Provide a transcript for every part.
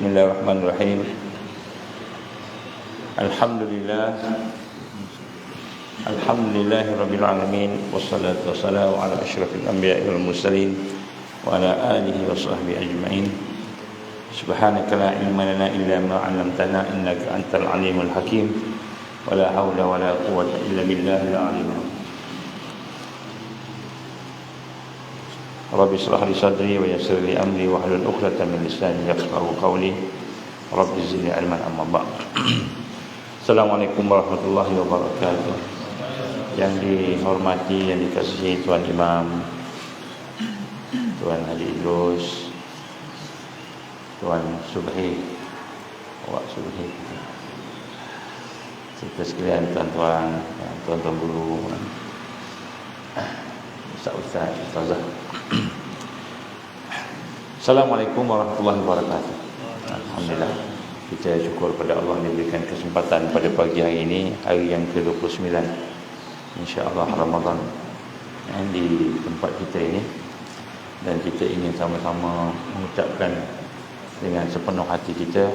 Bismillahirrahmanirrahim. Alhamdulillahirabbil alamin wassalatu wassalamu ala asyrafil anbiya'i wal mursalin wa ala alihi wa sahbihi ajma'in. Subhanaka la ilma lana illa ma 'allamtana innaka antal alimul hakim. Wa la haula wa la quwwata illa billahil aliyyil azim. Rabbi shrah li sadri wa yassir li amri wa hlul 'uqdatam min lisani yafqahu qawli. Rabbi zidni ilman amma ba'd. Assalamualaikum warahmatullahi wabarakatuh. Yang dihormati, yang dikasihi Tuan Imam, Tuan Haji Idrus, Tuan Subhi, Wak Subhi, serta sekalian tuan-tuan, tuan-tuan guru, Ustaz-Ustaz, Ustazah. Assalamualaikum warahmatullahi wabarakatuh. Alhamdulillah, kita syukur pada Allah diberikan kesempatan pada pagi hari ini, hari yang ke-29 insya-Allah Ramadan, di tempat kita ini, dan kita ingin sama-sama mengucapkan dengan sepenuh hati kita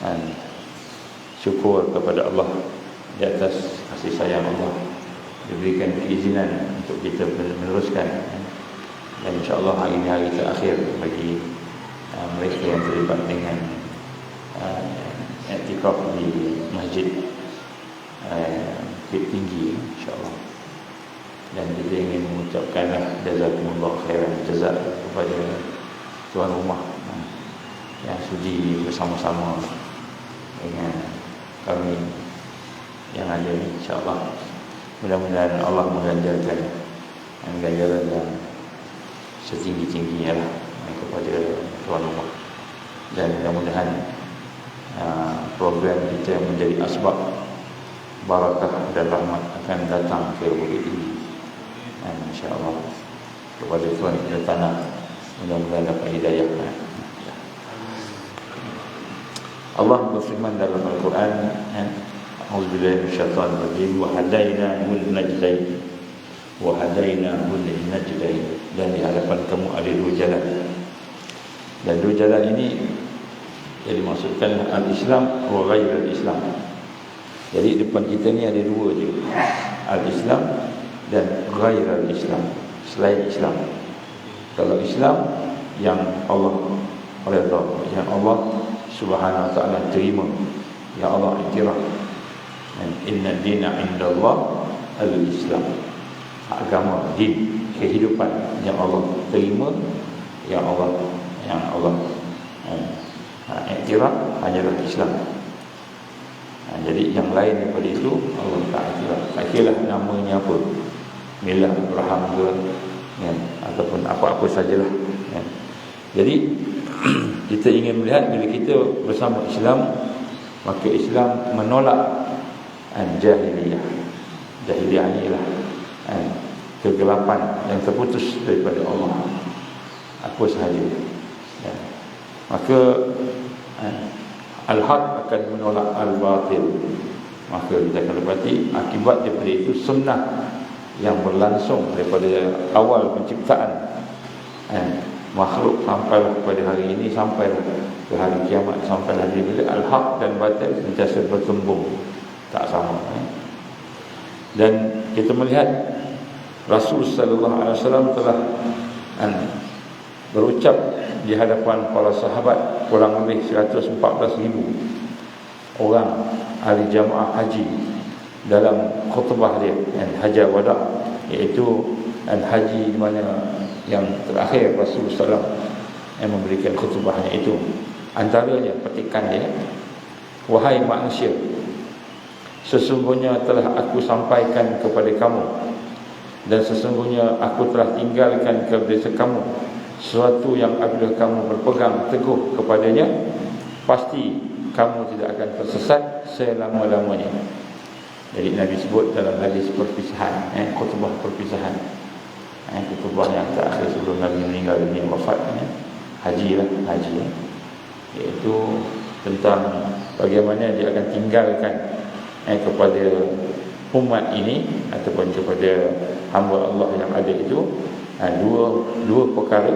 dan syukur kepada Allah di atas kasih sayang Allah, diberikan keizinan untuk kita meneruskan, dan insya-Allah hari ini hari terakhir bagi mereka yang terlibat dengan i'tikaf di Masjid Bukit Tinggi, insya-Allah. Dan kita ingin mengucapkan jazakumullah khairan jazak kepada tuan rumah yang sudi bersama-sama dengan kami yang ada ini, insya-Allah. Mudah-mudahan Allah mengganjarkan ganjaran yang setinggi-tingginya lah kepada tuan rumah, dan mudah-mudahan program kita menjadi asbab barakah dan rahmat akan datang ke Bukit Tinggi, dan insya-Allah kepada tuan kita tanah, mudah-mudahan dapat hidayah. Allah berfirman dalam Al-Quran, A'udzubillahi minasyaitonir rajim, wa hadainahul najdain, wa hadainahul najdain, dan di hadapan kamu ada dua jalan. Dan dua jalan ini jadi maksudkan al-Islam wa ghairul Islam. Jadi depan kita ni ada dua je, al-Islam dan ghairul Islam, selain Islam. Kalau Islam yang Allah redha, yang Allah Subhanahu wa ta'ala terima, yang Allah iktiraf, dan inna dina indallah al-Islam, agama, din, kehidupan yang Allah terima, yang Allah iktiraf hanyalah Islam. Jadi yang lain daripada itu Allah tak iktiraf. Tak kiralah namanya apa, Milah Abraham ke, ataupun apa-apa sajalah. Jadi kita ingin melihat bila kita bersama Islam, maka Islam menolak jahiliyah. Jahiliyah ni ialah kegelapan yang terputus daripada Allah, apa sahaja. Maka al-haq akan menolak al-batil. Maka kita akan dapati akibat daripada itu sunnah yang berlangsung daripada awal penciptaan makhluk sampailah kepada hari ini, sampailah ke hari kiamat, sampailah hari bila al-haq dan batil sentiasa bertembung, tak sama. Dan kita melihat Rasul sallallahu alaihi wasallam telah berucap di hadapan para sahabat, kurang lebih 114,000 orang ahli jamaah haji dalam khutbah dia, hajjah wada', iaitu haji di mana yang terakhir Rasulullah SAW yang memberikan khutbahnya itu. Antaranya petikan dia, wahai manusia, sesungguhnya telah aku sampaikan kepada kamu, dan sesungguhnya aku telah tinggalkan kepada kamu sesuatu yang apabila kamu berpegang teguh kepadanya, pasti kamu tidak akan tersesat selama-lamanya. Jadi Nabi sebut dalam hadis perpisahan, khutbah perpisahan, khutbah yang terakhir sebelum Nabi meninggal dunia, wafat, haji, iaitu tentang bagaimana dia akan tinggalkan kepada umat ini ataupun kepada hamba Allah yang ada itu dua perkara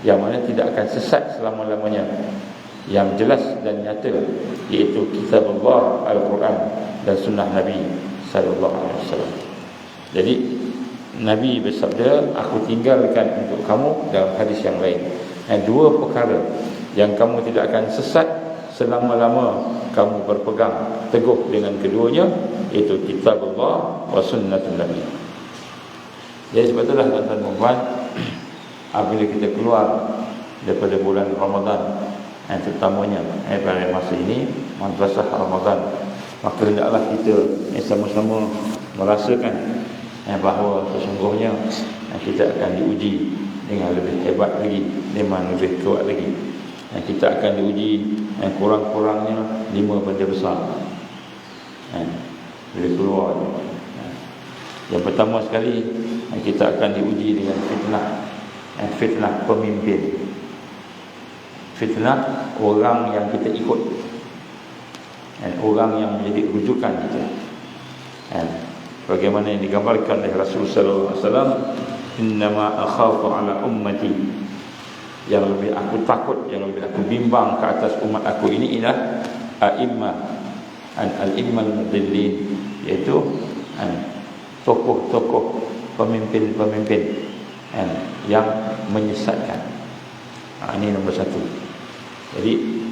yang mana tidak akan sesat selama-lamanya. yang jelas dan nyata, iaitu kitab Allah, Al-Quran dan sunnah Nabi sallallahu alaihi wasallam. Jadi Nabi bersabda, aku tinggalkan untuk kamu dalam hadis yang lain dua perkara yang kamu tidak akan sesat selama-lama kamu berpegang teguh dengan keduanya, iaitu kitab Allah wa sunnatun Nabi. Jadi sebab itulah tuan-tuan dan puan, apabila kita keluar daripada bulan Ramadan, terutamanya pada masa ini madrasah Ramadan, maka hendaklah kita sama-sama merasakan bahawa sesungguhnya kita akan diuji dengan lebih hebat lagi, dengan lebih kuat lagi. Kita akan diuji kurang-kurangnya 5 benda besar bila keluar. Yang pertama sekali, kita akan diuji dengan fitnah pemimpin, fitnah orang yang kita ikut, orang yang menjadi rujukan kita. Bagaimana yang digambarkan oleh Rasulullah sallallahu alaihi wasallam, innama akhafu ala ummati, yang lebih aku takut, yang lebih aku bimbang ke atas umat aku ini ialah a'immah al-immal mudillin, iaitu tokoh-tokoh pemimpin-pemimpin yang menyesatkan. Ini nombor satu. Jadi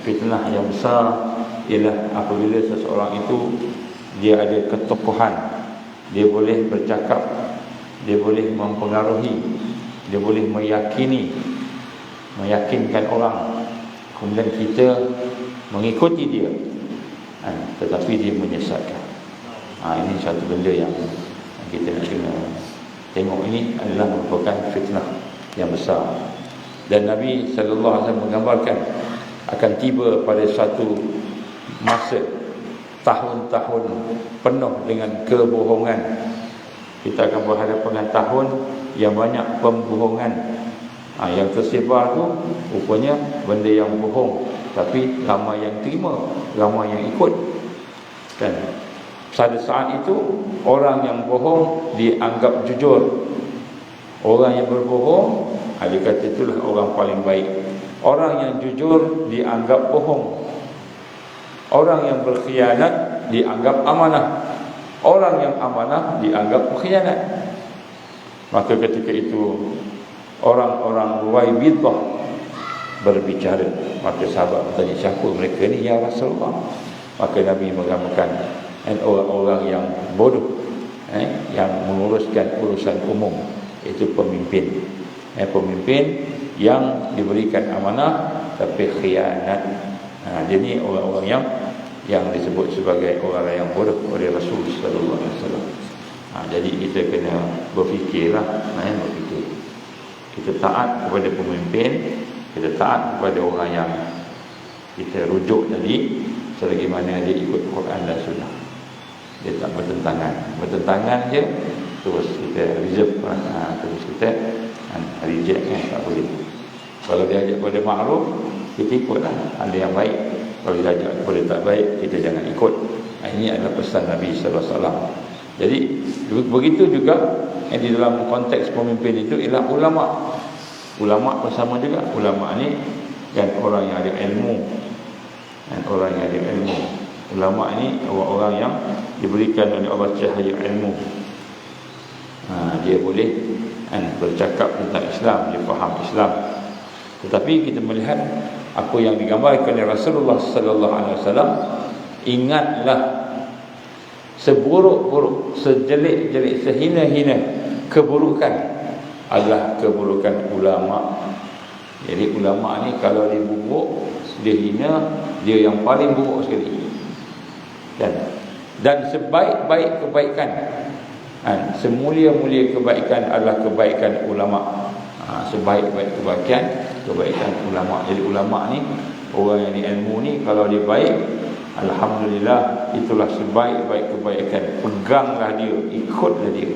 fitnah yang besar ialah apabila seseorang itu dia ada ketokohan, dia boleh bercakap, dia boleh mempengaruhi, dia boleh meyakinkan orang, kemudian kita mengikuti dia, tetapi dia menyesatkan. Ini satu benda yang kita nak kena tengok. Ini adalah merupakan fitnah yang besar. Dan Nabi sallallahu alaihi wasallam menggambarkan akan tiba pada satu masa, tahun-tahun penuh dengan kebohongan. Kita akan berhadapan dengan tahun yang banyak pembohongan. Yang tersebar tu rupanya benda yang bohong, tapi ramai yang terima, ramai yang ikut. Dan pada saat itu orang yang bohong dianggap jujur. Orang yang berbohong, dia kata itulah orang paling baik. Orang yang jujur dianggap bohong. Orang yang berkhianat dianggap amanah. Orang yang amanah dianggap pengkhianat. Maka ketika itu orang-orang Ruwaibidah berbicara. Maka sahabat bertanya, siapa mereka ni ya Rasulullah? Maka Nabi menggambarkan orang-orang yang bodoh, yang menguruskan urusan umum, itu pemimpin. Pemimpin yang diberikan amanah tapi khianat. Jadi orang-orang yang disebut sebagai orang yang bodoh oleh Rasul sallallahu alaihi wasallam. Jadi kita kena berfikirlah, berfikir. Kita taat kepada pemimpin, kita taat kepada orang yang kita rujuk tadi, selagi mana dia ikut Quran dan Sunnah. Dia tak bertentangan je, terus kita reserve, terus kita reject, tak boleh. Kalau dia ajak kepada ma'ruf, kita ikutlah, ada yang baik. Kalau dia ajak kepada tak baik, kita jangan ikut. Ini adalah pesan Nabi sallallahu alaihi wasallam. Jadi begitu juga di dalam konteks pemimpin itu ialah ulama. Ulama bersama juga. Ulama ni dan orang yang ada ilmu, Ulama ni orang-orang yang diberikan oleh Allah cahaya ilmu. Dia boleh bercakap tentang Islam, dia faham Islam. Tetapi kita melihat apa yang digambarkan oleh Rasulullah sallallahu alaihi wasallam, ingatlah seburuk-buruk, sejelek-jelek, sehina-hina keburukan adalah keburukan ulama. Jadi ulama ni kalau dia buruk, dia hina, dia yang paling buruk sekali. Dan sebaik-baik kebaikan, semulia-mulia kebaikan adalah kebaikan ulama. Sebaik-baik kebaikan ulama. Jadi ulama ni, orang yang ilmu ni, kalau dia baik, alhamdulillah, itulah sebaik-baik kebaikan. Peganglah dia, ikutlah dia.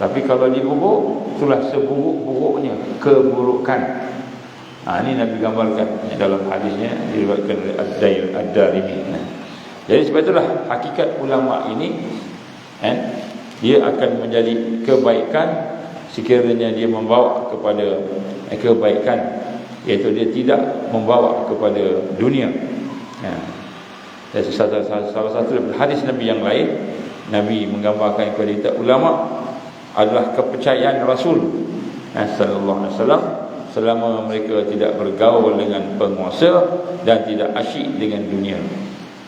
Tapi kalau dia buruk, itulah seburuk-buruknya keburukan. Ini Nabi gambarkan dalam hadisnya, diriwayatkan oleh Ad-Darimi. Jadi sebab itulah hakikat ulama ini, dia akan menjadi kebaikan sekiranya dia membawa kepada kebaikan iaitu dia tidak membawa kepada dunia. Dan salah satu hadis Nabi yang lain, Nabi menggambarkan kepada kita, ulama adalah kepercayaan Rasul sallallahu alaihi wasallam selama mereka tidak bergaul dengan penguasa dan tidak asyik dengan dunia.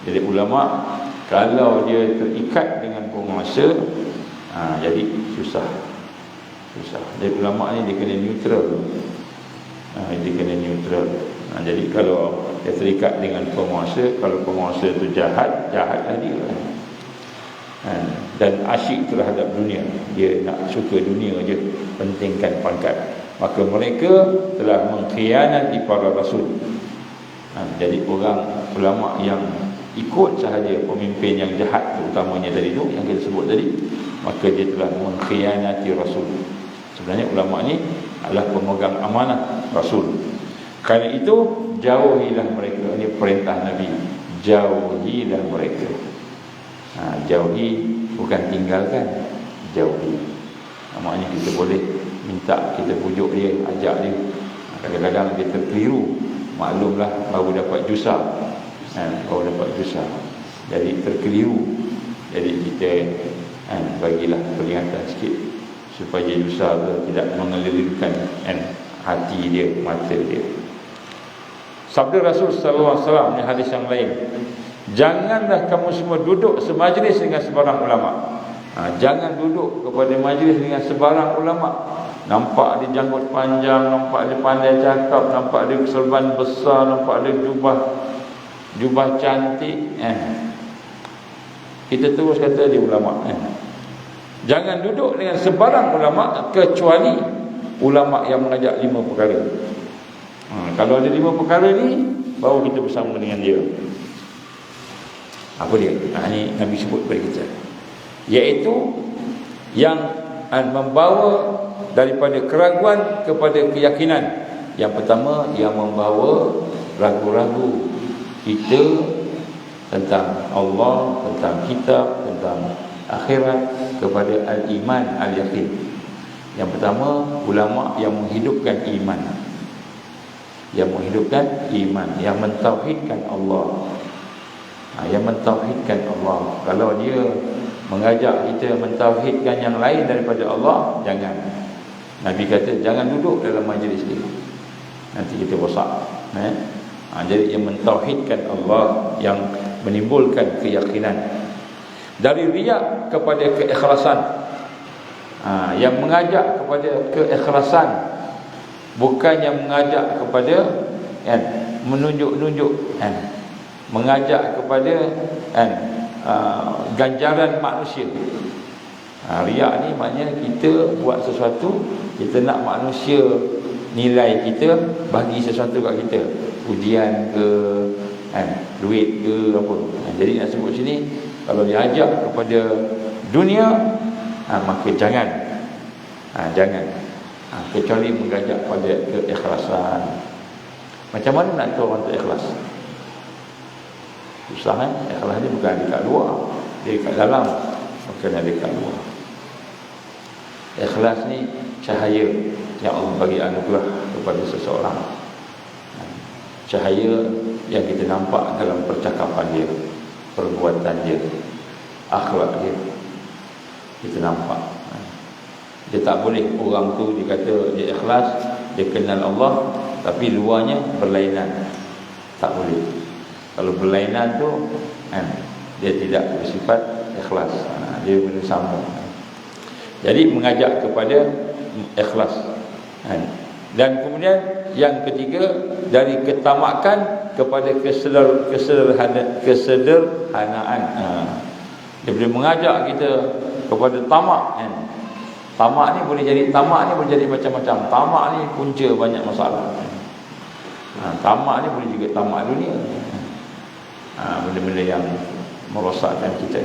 Jadi ulama kalau dia terikat dengan penguasa, jadi susah. Jadi ulama ni dia kena neutral. Dia kena neutral. Jadi kalau dia terikat dengan penguasa, kalau penguasa tu jahatlah dia. Dan asyik terhadap dunia, dia nak suka dunia je, pentingkan pangkat, maka mereka telah mengkhianati para rasul. Jadi orang ulama yang ikut sahaja pemimpin yang jahat, terutamanya tadi tu yang kita sebut tadi, maka dia telah mengkhianati rasul. Sebenarnya ulama ni adalah pemegang amanah rasul. Kerana itu jauhilah mereka. Ini perintah Nabi, jauhilah mereka. Jauhi bukan tinggalkan, jauhi. Maknanya kita boleh minta, kita pujuk dia, ajak dia. Kadang-kadang dia terkeliru, maklumlah baru dapat jusa, baru dapat jusa, jadi terkeliru. Jadi kita bagilah peringatan sikit supaya jusa tu tidak mengelirkan hati dia, mata dia. Sabda Rasul sallallahu alaihi wasallam ni hadis yang lain, janganlah kamu semua duduk semajlis dengan sebarang ulama. Jangan duduk kepada majlis dengan sebarang ulama. Nampak dia janggut panjang, nampak dia pandai cakap, nampak dia serban besar, nampak dia jubah cantik, kita terus kata dia ulama. Jangan duduk dengan sebarang ulama kecuali ulama yang mengajak 5 perkara. Kalau ada 5 perkara ni, baru kita bersama dengan dia. Apa dia? Ini Nabi sebut kepada kita, iaitu yang membawa daripada keraguan kepada keyakinan. Yang pertama, yang membawa ragu-ragu kita tentang Allah, tentang kitab, tentang akhirat, kepada al-iman, al-yakin. Yang pertama, ulama yang menghidupkan iman, yang menghidupkan iman, yang mentauhidkan Allah. Yang mentauhidkan Allah. Kalau dia mengajak kita mentauhidkan yang lain daripada Allah, jangan. Nabi kata jangan duduk dalam majlis dia, nanti kita rosak. Jadi yang mentauhidkan Allah, yang menimbulkan keyakinan. Dari riya kepada keikhlasan, yang mengajak kepada keikhlasan, bukan yang mengajak kepada menunjuk-nunjuk, mengajak kepada ganjaran manusia. Riya ni maknanya kita buat sesuatu, kita nak manusia nilai kita, bagi sesuatu kat kita, ujian ke, duit ke, apa. Jadi nak sebut sini, kalau diajak kepada dunia, maka jangan. Jangan. Kecuali mengajak pada keikhlasan. Macam mana nak tahu orang tu ikhlas? Susah kan? Ikhlas ni bukan dekat luar, dia dekat dalam, bukan ada dekat luar. Ikhlas ni cahaya yang Allah bagi anugerah kepada seseorang. Cahaya yang kita nampak dalam percakapan dia, perbuatan dia, akhlak dia, kita nampak. Dia tak boleh orang tu dia kata dia ikhlas, dia kenal Allah, tapi luarnya berlainan. Tak boleh. Kalau berlainan tu dia tidak bersifat ikhlas, dia bersama. Jadi mengajak kepada ikhlas. Dan kemudian yang ketiga, dari ketamakan kepada kesederhanaan. Dia boleh mengajak kita kepada tamak. Tamak ni boleh jadi macam-macam. Tamak ni punca banyak masalah. Tamak ni boleh juga tamak dunia. Benda-benda yang merosakkan kita,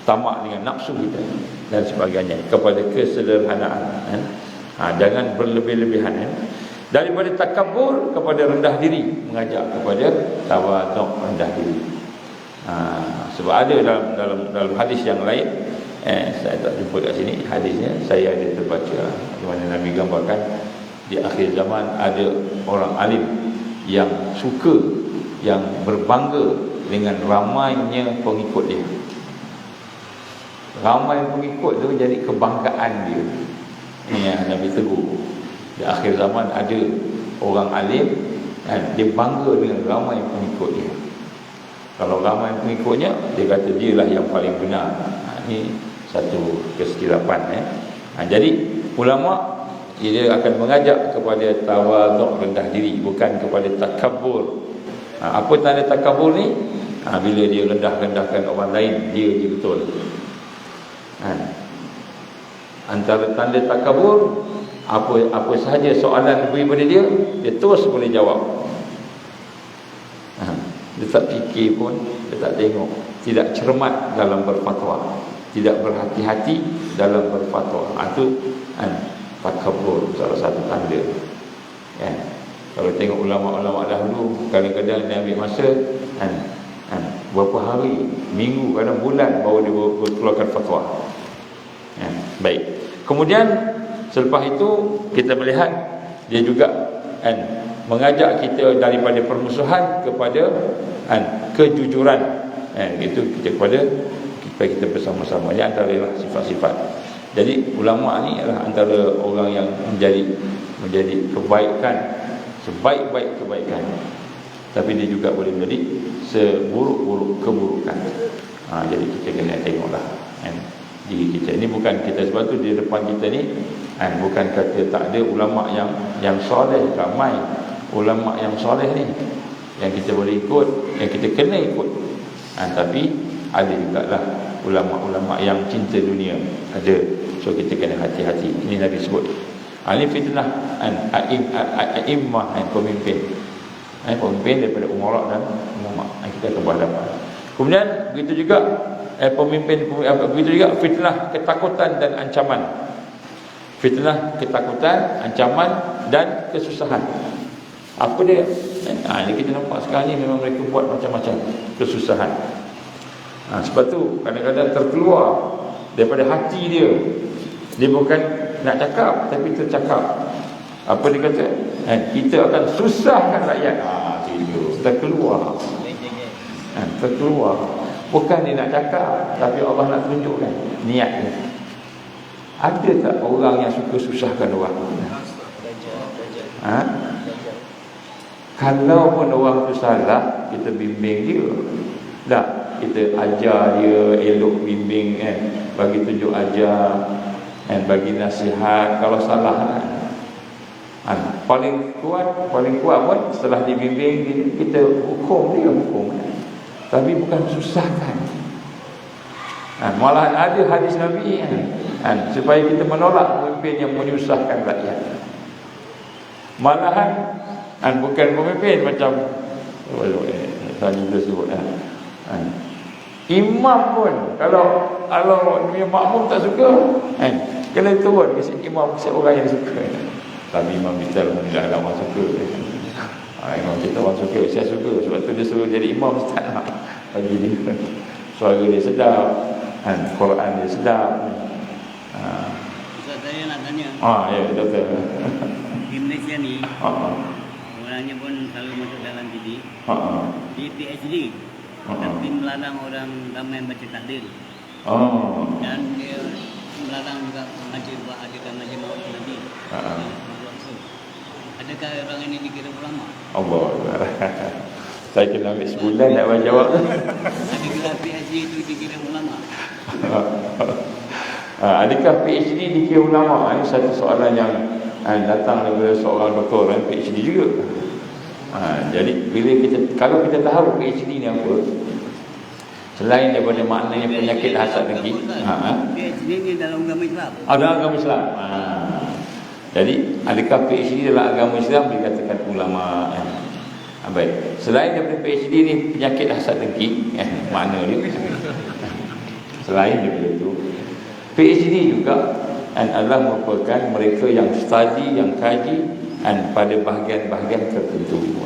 tamak dengan nafsu kita dan sebagainya, kepada kesederhanaan. Jangan berlebih-lebihan. Daripada takabur kepada rendah diri, mengajak kepada tawaduk, rendah diri. Sebab ada dalam hadis yang lain, saya tak jumpa kat sini hadisnya, saya ada terbaca di mana Nabi gambarkan Di akhir zaman ada orang alim yang suka, yang berbangga dengan ramainya pengikut dia. Ramai pengikut tu jadi kebanggaan dia. Ini yang Nabi tegur. Di akhir zaman ada orang alim dia bangga dengan ramai pengikut dia. Kalau ramai pengikutnya, dia kata dialah yang paling benar. Ini satu kesilapan. Jadi ulama dia akan mengajak kepada tawaduk, rendah diri, bukan kepada takabur. Apa tanda takabur ni? Bila dia rendah-rendahkan orang lain, dia je betul. Antara tanda takabur, apa sahaja soalan diberi pada dia, dia terus boleh jawab. Dia tak fikir pun, dia tak tengok, tidak cermat dalam berfatwa, tidak berhati-hati dalam berfatwa. Itu takabur, salah satu tanda. Kalau tengok ulama-ulama dahulu, kadang-kadang dia ambil masa berapa hari, minggu, kadang bulan baru dia keluarkan fatwa. Baik. Kemudian selepas itu kita melihat dia juga mengajak kita daripada permusuhan kepada kejujuran. Itu kita kepada kita bersama-sama. Ini antara sifat-sifat. Jadi ulama ni adalah antara orang yang menjadi kebaikan, sebaik-baik kebaikan. Tapi dia juga boleh menjadi seburuk-buruk keburukan. Jadi kita kena tengoklah diri kita. Ini bukan kita, sebab tu di depan kita ni bukan kata tak ada ulama yang soleh. Ramai ulama yang soleh ni yang kita boleh ikut, yang kita kena ikut. Tapi ada juga lah ulama-ulama yang cinta dunia, ada. So kita kena hati-hati. Ini Nabi sebut. Ini fitnah a'immah, pemimpin. Pemimpin daripada umarak dan ulama. Kita akan berhadapan. Kemudian begitu juga begitu juga fitnah ketakutan dan ancaman. Fitnah ketakutan, ancaman dan kesusahan. Apa dia? Ini kita nampak sekarang ni memang mereka buat macam-macam kesusahan. Sebab tu kadang-kadang terkeluar daripada hati dia. Dia bukan nak cakap, tapi tercakap. Apa dia kata? Kita akan susahkan rakyat. Terkeluar. Terkeluar. Bukan dia nak cakap, tapi Allah nak tunjukkan niatnya. Ada tak orang yang suka susahkan orang? Kalau pun orang tu salah, kita bimbing dia. Tak, kita ajar dia, elok bimbing, bagi tunjuk ajar, bagi nasihat. Kalau salah, paling kuat pun setelah dibimbing, kita hukum dia, tapi bukan susahkan. Malahan ada hadis Nabi supaya kita menolak pemimpin yang menyusahkan rakyat. Malahan bukan pemimpin macam saya juga sebut imam pun, kalau makmum tak suka, kena turun kasi imam, kasi orang yang suka. Tapi imam kita alhamdulillah ada orang suka. Imam kita orang suka, saya suka. Sebab tu dia suruh jadi imam, tak nak bagi dia. Suara dia sedap, Quran dia sedap. Ustaz, saya nak tanya. Ya, betul. Di Malaysia ni, orangnya pun selalu masuk dalam TV. Di PhD, tapi melarang orang ramai baca takdir. Dan dia melarang juga adakan majlis maulid Nabi. Adakah orang ini dikira ulama? Allah. Saya kena ambil sebulan nak jawab. Adakah PhD itu dikira ulama? Adakah PhD dikira ulama? Ini satu soalan yang datang daripada seorang doktor PhD juga. Jadi kalau kita tahu PhD ni apa, selain daripada maknanya penyakit hasad dengki, PhD ni dalam agama Islam. Dalam agama Islam. Jadi adakah PhD dalam agama Islam dikatakan ulama? Baik. Selain daripada PhD ni penyakit hasad dengki, makna dia. Selain daripada itu, PhD juga adalah merupakan mereka yang study, yang kaji pada bahagian-bahagian tertentu.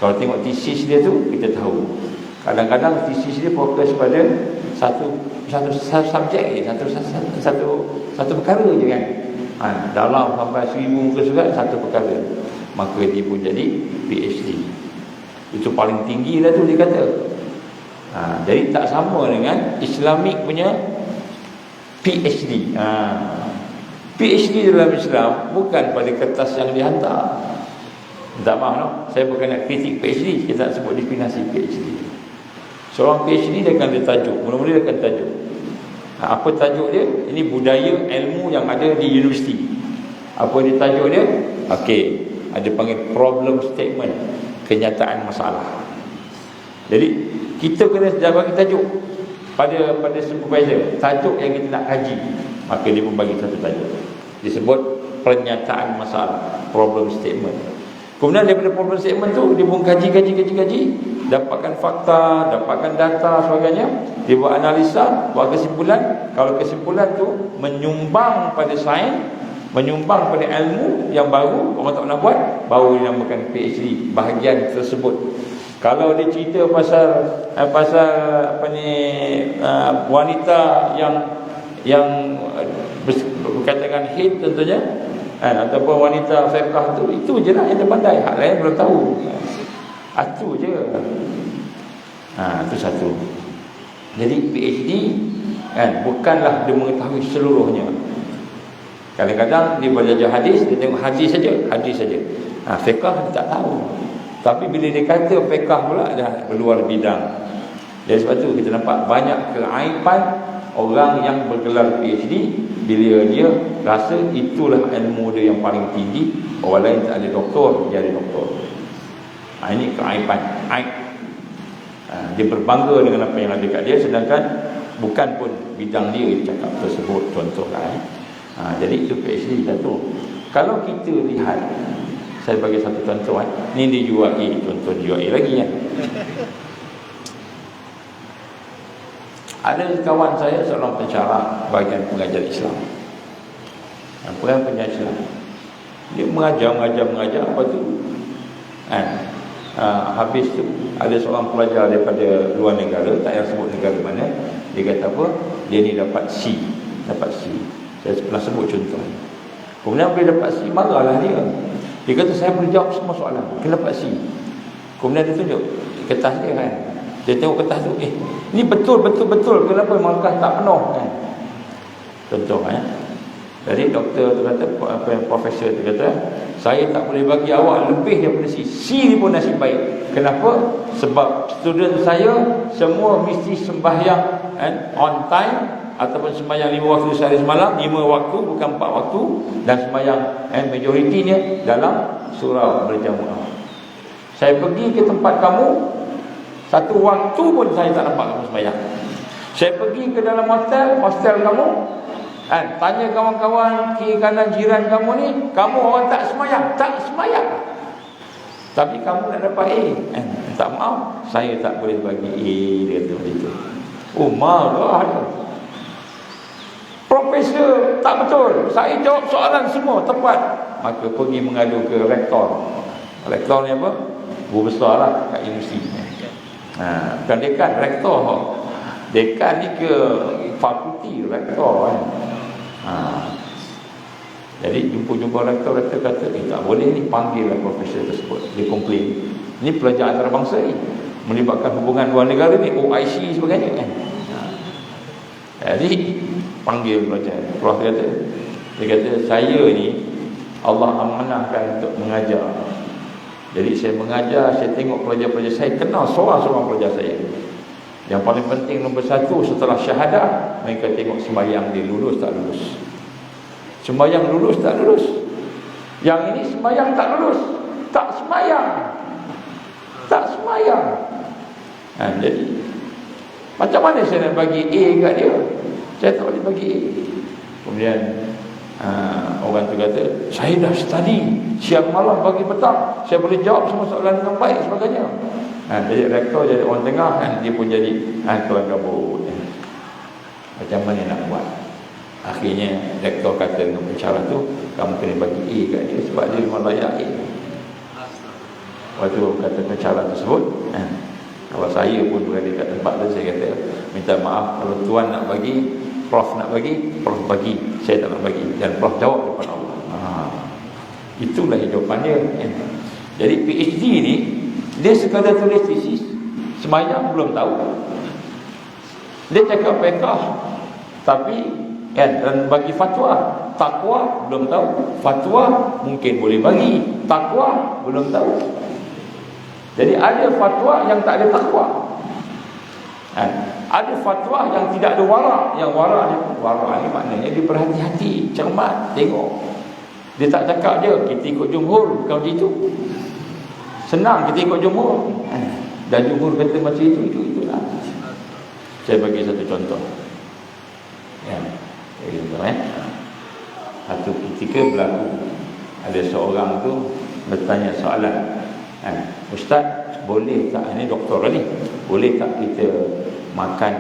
Kalau tengok tesis dia tu, kita tahu. Kadang-kadang tesis dia fokus pada satu subjek, satu perkara je kan. dalam sampai 1000 muka surat satu perkara, maka dia pun jadi PhD. Itu paling tinggi lah tu dia kata. Jadi tak sama dengan Islamic punya PhD. PhD dalam Islam bukan pada kertas yang dihantar. Tak maaf no? Saya bukan nak kritik PhD, kita tak sebut definisi PhD. Seorang PhD dia akan ada tajuk, mula-mula dia akan tajuk. Apa tajuk dia? Ini budaya ilmu yang ada di universiti. Apa dia tajuk dia? Okey, ada panggil problem statement, kenyataan masalah. Jadi kita kena bagi tajuk pada supervisor, tajuk yang kita nak kaji. Maka dia pun bagi satu tajuk, disebut pernyataan masalah, problem statement. Kemudian daripada problem statement tu dia pun kaji, dapatkan fakta, dapatkan data sebagainya, dia buat analisa, buat kesimpulan. Kalau kesimpulan tu menyumbang pada sains, menyumbang pada ilmu yang baru, orang tak pernah buat, baru dinamakan PhD bahagian tersebut. Kalau dia cerita pasal wanita yang berkaitan haid tentunya, ataupun wanita fiqh tu, itu je lah yang dia pandai, hak lain belum tahu. Itu je. Itu satu. Jadi PhD bukanlah dia mengetahui seluruhnya. Kadang-kadang dia belajar hadis, dia tengok hadis saja. Fiqh dia tak tahu. Tapi bila dia kata fiqh pula dah berluar bidang. Dari sebab tu kita nampak banyak keaiban orang yang bergelar PhD bila dia rasa itulah ilmu dia yang paling tinggi. Orang lain tak ada doktor, dia ada doktor. Ini keaiban, aib. Dia berbangga dengan apa yang ada kat dia, sedangkan bukan pun bidang dia cakap tersebut, contohlah. Jadi itu PhD satu. Kalau kita lihat, saya bagi satu contoh. Ni di UAE, contoh di UAE lagi ya. Ada kawan saya seorang pensyarah bahagian pengajar Islam. Pengajar Islam. Dia mengajar apa tu? Habis tu ada seorang pelajar daripada luar negara, tak payah sebut negara mana, dia kata apa? Dia ni dapat C. Saya pernah sebut contoh. Kemudian bila dapat C, marahlah dia. Dia kata saya boleh jawab semua soalan, kenapa dapat C? Kemudian dia tunjuk kertas dia kan. Dia tengok kertas tu, ni betul, kenapa markah tak penuh kan? Contoh Jadi doktor tu kata, profesor tu kata, saya tak boleh bagi awak lebih daripada C. C ni pun nasib baik. Kenapa? Sebab student saya semua mesti sembahyang on time, ataupun sembahyang 5 waktu sehari semalam, 5 waktu bukan 4 waktu, dan sembahyang majoritinya dalam surau berjamaah. Saya pergi ke tempat kamu, satu waktu pun saya tak nampak kamu sembahyang. Saya pergi ke dalam hostel kamu, tanya kawan-kawan kiri kanan jiran kamu ni, kamu orang tak sembahyang. Tapi kamu nak dapat A. Tak maaf, saya tak boleh bagi A, dia kata begitu. Oh marah. Profesor, tak betul, saya jawab soalan semua tepat. Maka pergi mengadu ke rektor. Rektor ni apa? Guru besar lah kat universiti. Bukan dekan, rektor. Dekan ni ke fakulti, rektor kan. Jadi jumpa rektor kata, tak boleh ni, panggillah profesor tersebut. Dia komplain, ni pelajar antarabangsa ni, melibatkan hubungan luar negara ni, OIC sebagainya kan. Jadi panggil pelajar. Prof kata, dia kata, saya ni Allah amanahkan untuk mengajar. Jadi saya mengajar, saya tengok pelajar-pelajar saya, kenal seorang-seorang pelajar saya. Yang paling penting nombor satu setelah syahadah, mereka tengok sembahyang dia lulus tak lulus. Sembahyang lulus tak lulus. Yang ini sembahyang tak lulus, tak sembahyang. Jadi macam mana saya nak bagi A kat dia? Saya tak boleh bagi A. Kemudian orang tu kata, saya dah study siang malam pagi petang, saya boleh jawab semua soalan dengan baik sebagainya. Jadi rektor jadi orang tengah kan, dia pun jadi keluar kabut. Macam mana nak buat? Akhirnya rektor kata dengan pensyarah tu, kamu kena bagi A kat dia sebab dia memang layak A. Waktu kata pensyarah tersebut, kalau saya pun berada kat tempat tu, saya kata, minta maaf kalau tuan nak bagi, Prof nak bagi, Prof bagi, saya tak nak bagi, dan Prof jawab depan Allah. Itulah jawapannya. Jadi PhD ni dia sekadar tulis tesis, semayang belum tahu. Dia cakap fiqh, tapi dan bagi fatwa, takwa belum tahu. Fatwa mungkin boleh bagi, takwa belum tahu. Jadi ada fatwa yang tak ada takwa. Ada fatwa yang tidak ada wara'. Yang wara' ni maknanya dia berhati-hati, cermat, tengok. Dia tak cakap je kita ikut jumhur, bukan macam itu. Senang kita ikut jumhur. Dan jumhur kata macam itulah. Saya bagi satu contoh. Satu ketika berlaku, ada seorang tu bertanya soalan, Ustaz, boleh tak, ini doktor ni, boleh tak kita makan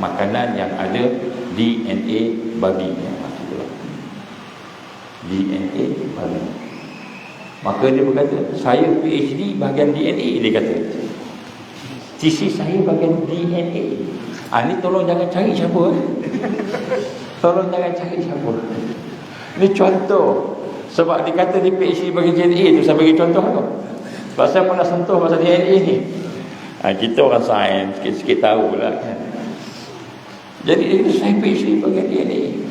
makanan yang ada DNA babi? DNA babi. Maka dia berkata, saya PhD bahagian DNA. Dia kata, tesis saya bahagian DNA. Ni tolong jangan cari siapa. Tolong jangan cari siapa. Ni contoh. Sebab dia kata dia PhD bahagian DNA tu, saya bagi contoh tu. Sebab saya pernah sentuh pasal DNA ni. Kita orang sains, sikit-sikit tahu lah kan. Jadi dia saya PhD bahagian DNA.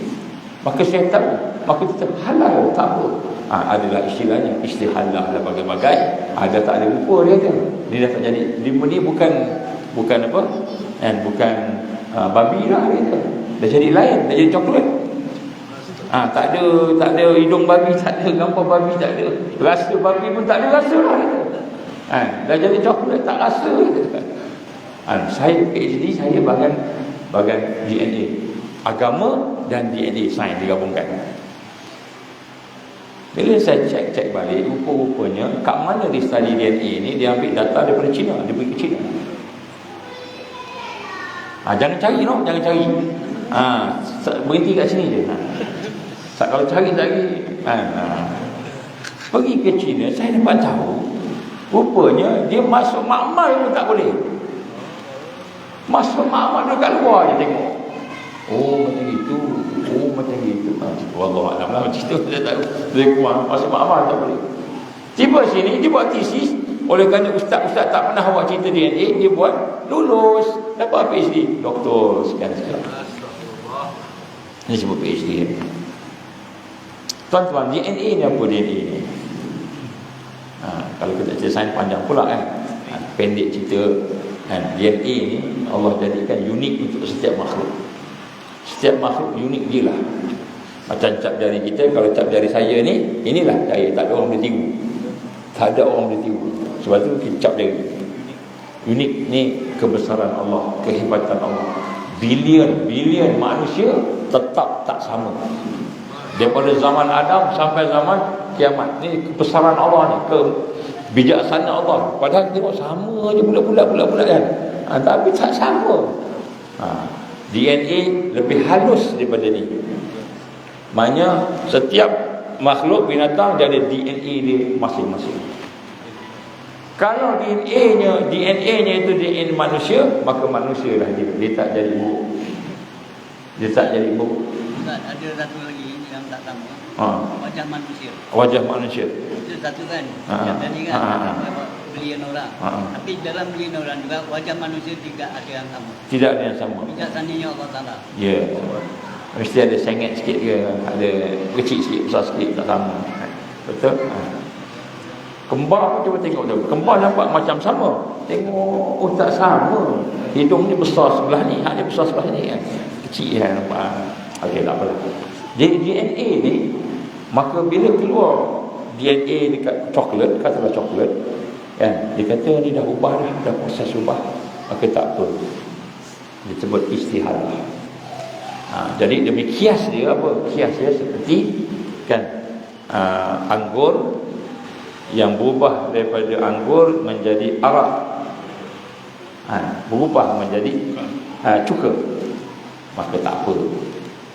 Maka saya tahu, maka kita halal, tak apa. Adalah istilahnya, istihalah lah bagai-bagai. Ada tak ada rupa dia kan. Dia dah tak jadi, dia bukan apa, bukan babi lah dia. Dah jadi lain, dah jadi coklat. Tak ada hidung babi, tak ada gambar babi, tak ada rasa babi pun, tak ada rasa lah dia. Dah jadi coklat, tak rasa. Saya PhD, saya bahagian DNA, agama dan DNA sains digabungkan. Bila saya cek balik, rupa-rupanya kat mana dia study DNA ni, dia ambil data daripada China, dia pergi ke China. Jangan cari jangan cari. Berhenti kat sini je. Kalau cari pergi ke China, saya dapat tahu rupanya dia masuk makmal pun tak boleh. Masuk makmal dekat luar je tengok. Macam gitu. Wallahualam lah macam tu, saya tahu. Dia keluar masuk makmal tak boleh. Tiba sini dia buat tesis. Oleh kerana ustaz-ustaz tak pernah buat cerita DNA, dia buat, lulus, dapat PhD, doktor sekian. Ini sebut PhD. Tuan-tuan, DNA ni apa DNA ni? Kalau kita cerita sains panjang pula kan. Pendek cerita, DNA ni Allah jadikan unik untuk setiap makhluk. Setiap makhluk unik dia lah. Macam cap jari kita, kalau cap jari saya ni, inilah saya, tak ada orang boleh tiru. Tak ada orang boleh tiru. Sebab tu kita cap jari. Unik ni kebesaran Allah, kehebatan Allah. Bilion manusia tetap tak sama. Daripada zaman Adam sampai zaman kiamat. Ni kebesaran Allah ni, kebijaksanaan Allah. Padahal tengok sama je bulat-bulat kan. Tapi tak sama. DNA lebih halus daripada ni. Maknanya setiap makhluk binatang dia ada DNA dia masing-masing. Kalau DNA-nya itu DNA manusia, maka manusia lah dia tak jadi buruk. Dia tak jadi buruk. Ustaz, ada satu lagi yang tak sama. Wajah manusia. Wajah manusia. Itu satu kan. Yang tadi kan bilion orang. Tapi dalam bilion orang juga wajah manusia tidak ada yang sama. Tidak ada yang sama. Bijaksananya Allah Taala. Ya. Mesti ada sengit sikit ke, ada kecil sikit, besar sikit, tak sama. Betul? Kembar pun cuba tengok tu. Kembar nampak macam sama. Tengok, tak sama. Hidung ni besar sebelah ni, hak dia besar sebelah ni kan. Kecil kan nampak. Okey, tak apalah. Jadi DNA ni, maka bila keluar DNA dekat coklat, katalah coklat, kan, dia kata ni dah ubah dah proses ubah, maka tak apa. Disebut istihalah. Jadi demi kias dia apa? Kias dia seperti kan anggur yang berubah daripada anggur menjadi arak, berubah menjadi cuka, maka tak apa.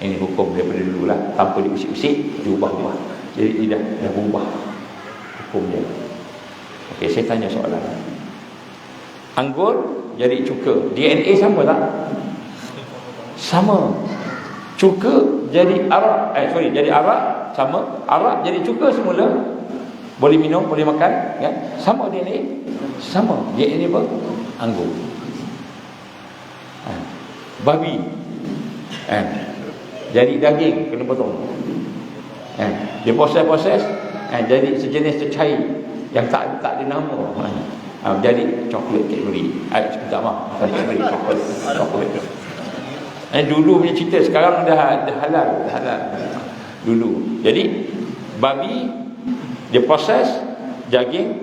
Ini hukum daripada dulu lah, tanpa diusik-usik diubah-ubah. Jadi dia dah berubah hukum dia. Okey, saya tanya soalan. Anggur jadi cuka, DNA sama tak? Sama. Cuka jadi arak, jadi arak sama, arak jadi cuka semula. Boleh minum, boleh makan, kan? Sama DNA. Sama. DNA apa? Anggur. Babi. Jadi daging kena potong. Dia proses, jadi sejenis cecair yang tak ada nama. Jadi coklat Cadbury. Minta maaf, Cadbury coklat. Dulu punya cerita, sekarang dah halal. Dulu. Jadi babi dia proses daging,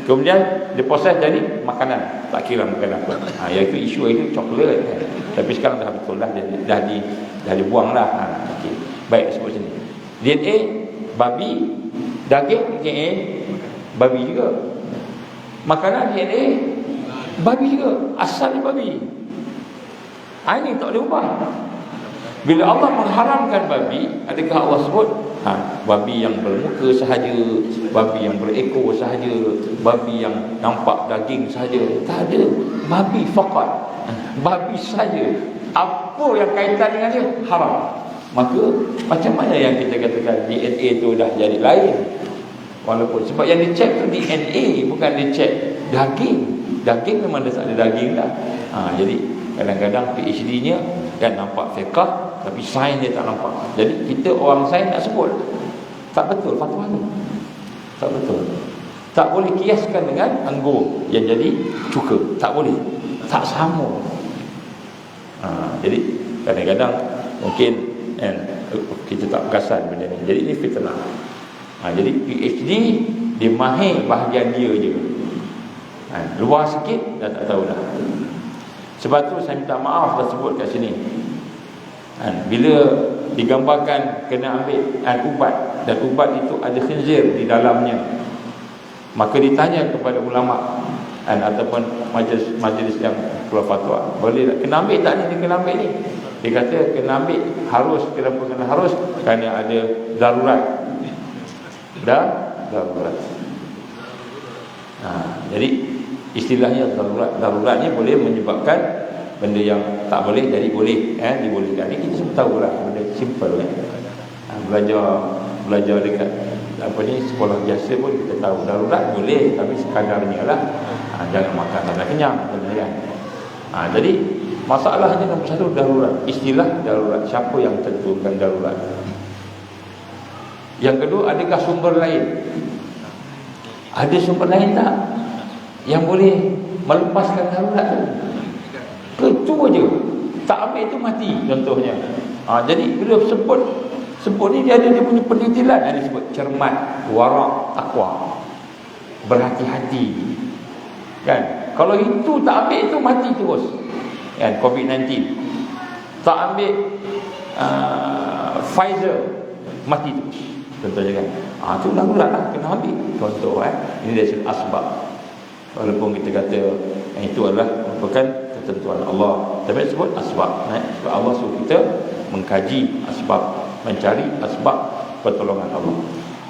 kemudian dia proses jadi makanan. Tak kira makanan apa. Iaitu isu itu coklat. Tapi sekarang dah betul lah, dah dibuang lah. Okay. Baik, sebut sini. DNA babi, daging DNA babi juga. Makanan DNA babi juga. Asalnya babi. Ini tak boleh ubah. Bila Allah mengharamkan babi, adakah Allah sebut babi yang bermuka sahaja, babi yang berekor sahaja, babi yang nampak daging sahaja? Tak ada. Babi faqat. Babi sahaja. Apa yang kaitan dengan dia haram. Maka macam mana yang kita katakan DNA tu dah jadi lain? Walaupun sebab yang dicek tu DNA, bukan dicek daging. Daging memang dah tak ada daging dah. Jadi kadang-kadang PhD-nya kan nampak fiqah, tapi sains dia tak nampak. Jadi kita orang sains nak sebut tak betul fatwa ni. Tak betul. Tak boleh kiaskan dengan anggur yang jadi cuka. Tak boleh. Tak sama. Jadi kadang-kadang mungkin kita tak perasan benda ni. Jadi ini fitnah. Jadi PhD dia mahir bahagian dia je. Luar sikit dah tak tahu dah. Sebab tu saya minta maaf dah sebut kat sini. Bila digambarkan kena ambil ubat, dan ubat itu ada khinzir di dalamnya, maka ditanya kepada ulama ataupun majlis yang keluar fatwa, boleh tak kena ambil tak ni? Dia kena ambil ni. Dia kata kena ambil harus. Kenapa kena harus? Kerana ada darurat. Darurat. Jadi istilahnya darurat ni boleh menyebabkan benda yang tak boleh jadi boleh, dibolehkan. Ini kita semua tahu lah, benda simple kan. Belajar dekat sekolah biasa pun kita tahu darurat boleh, tapi sekadarnya lah. Jangan makan tak kenyang, kan. Jadi masalahnya nombor satu darurat. Istilah darurat, siapa yang tentukan darurat? Yang kedua, adakah sumber lain? Ada sumber lain tak yang boleh melepaskan darurat tu? Itu je. Tak ambil itu mati contohnya. Jadi bila sebut ni dia punya penitilan. Dia sebut cermat, warak, takwa, berhati-hati. Kan? Kalau itu tak ambil itu mati terus. Kan? COVID-19. Tak ambil Pfizer, mati terus. Contohnya kan. Itu darurat lah, kena ambil. Contoh ini dari asbab. Walaupun kita kata itu adalah merupakan ketentuan Allah, tapi sebut asbab. Sebab Allah suruh kita mengkaji asbab, mencari asbab pertolongan Allah.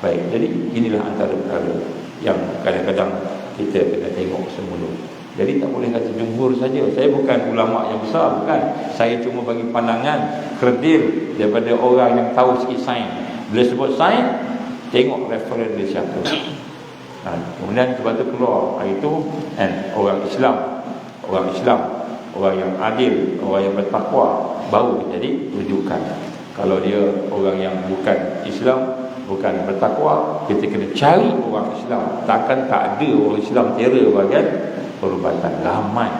Baik, jadi inilah antara perkara yang kadang-kadang kita kena tengok semula. Jadi tak boleh kata jumhur saja. Saya bukan ulama yang besar, bukan. Saya cuma bagi pandangan kredil daripada orang yang tahu sikit sains. Bila sebut sains, tengok referen dia siapa. Kemudian sebab tu keluar itu orang Islam, orang yang adil, orang yang bertakwa, baru jadi rujukan. Kalau dia orang yang bukan Islam, bukan bertakwa, kita kena cari orang Islam. Takkan tak ada orang Islam terror bagian perubatan, ramai.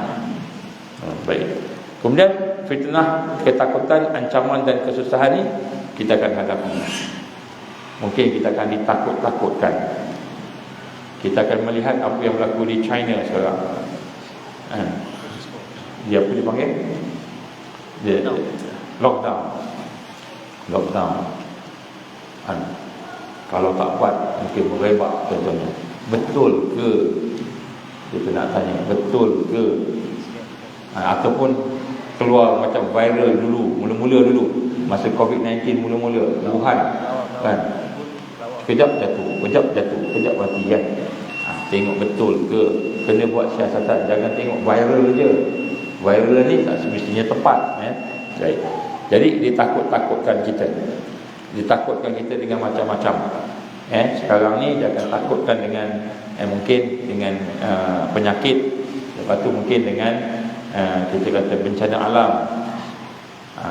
Baik. Kemudian fitnah, ketakutan, ancaman dan kesusahan ni kita akan hadapi. Mungkin kita akan ditakut-takutkan. Kita akan melihat apa yang berlaku di China sekarang. Dia apa dipanggil? Lockdown. Kalau tak buat mungkin berebak contohnya. Betul ke? Kita nak tanya, betul ke? Ataupun keluar macam viral dulu, mula-mula dulu masa COVID-19 mula-mula Wuhan kan. Kejap jatuh, kejap mati kan. Tengok betul ke? Kena buat siasatan, jangan tengok viral je. Viral ni tak semestinya tepat. Baik. Jadi ditakut-takutkan kita. Ditakutkan kita dengan macam-macam. Sekarang ni dia akan takutkan dengan mungkin dengan penyakit. Lepas tu mungkin dengan kita kata bencana alam.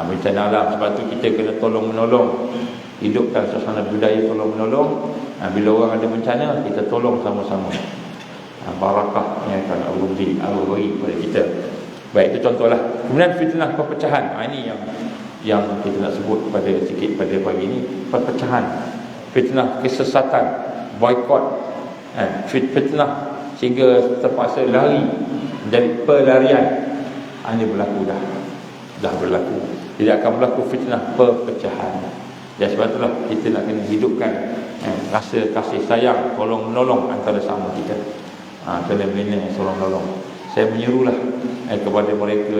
Bencana alam. Sebab tu kita kena tolong-menolong. Hidupkan suasana budaya tolong-menolong. Bila orang ada bencana, kita tolong sama-sama. Barakah yang akan Allah beri pada kita. Baik, itu contohlah. Kemudian fitnah perpecahan. Ini yang kita nak sebut sikit pada pagi ini. Perpecahan, fitnah kesesatan, boikot, fitnah sehingga terpaksa lari dari pelarian. Ini berlaku dah berlaku. Tidak akan berlaku fitnah perpecahan. Ya, sebab itulah kita nak kena hidupkan rasa kasih sayang, tolong menolong antara sama kita. Kena bina tolong menolong. Saya menyerulah kepada mereka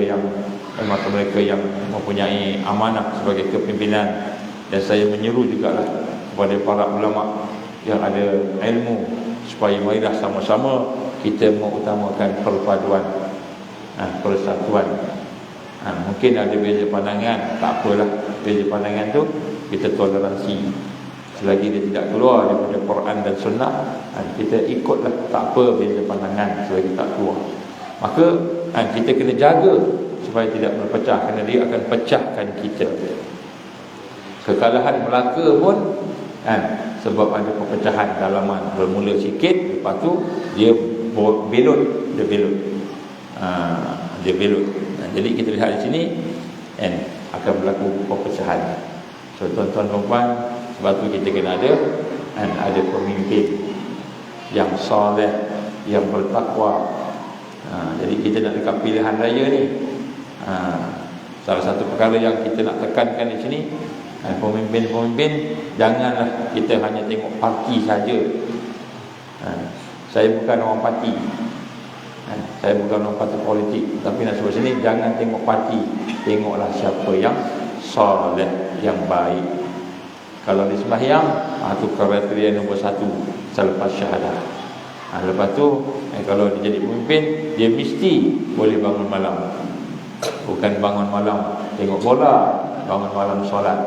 yang mempunyai amanah sebagai kepimpinan, dan saya menyeru jugalah kepada para ulama yang ada ilmu supaya marilah sama-sama kita mengutamakan perpaduan, persatuan. Mungkin ada beza pandangan, tak apalah, beza pandangan tu kita toleransi. Selagi dia tidak keluar daripada Quran dan Sunnah, kita ikutlah, tak apa beza pandangan selagi tak keluar. Maka kita kena jaga supaya tidak berpecah, kerana dia akan pecahkan kita. Kekalahan Melaka pun sebab ada perpecahan dalaman, bermula sikit, lepas tu dia belut. Jadi kita lihat di sini akan berlaku perpecahan. So tuan-tuan dan puan, sebab tu kita kena ada pemimpin yang soleh, yang bertakwa. Jadi kita nak dekat pilihan raya ni, salah satu perkara yang kita nak tekankan di sini, pemimpin-pemimpin, janganlah kita hanya tengok parti saja. Saya bukan orang parti, saya bukan orang parti politik, tapi nak sebut sini, jangan tengok parti, tengoklah siapa yang soleh, yang baik. Kalau di sembahyang, itu kriteria nombor 1 selepas syahadah. Lepas tu kalau dia jadi pemimpin, dia mesti boleh bangun malam. Bukan bangun malam tengok bola, bangun malam solat.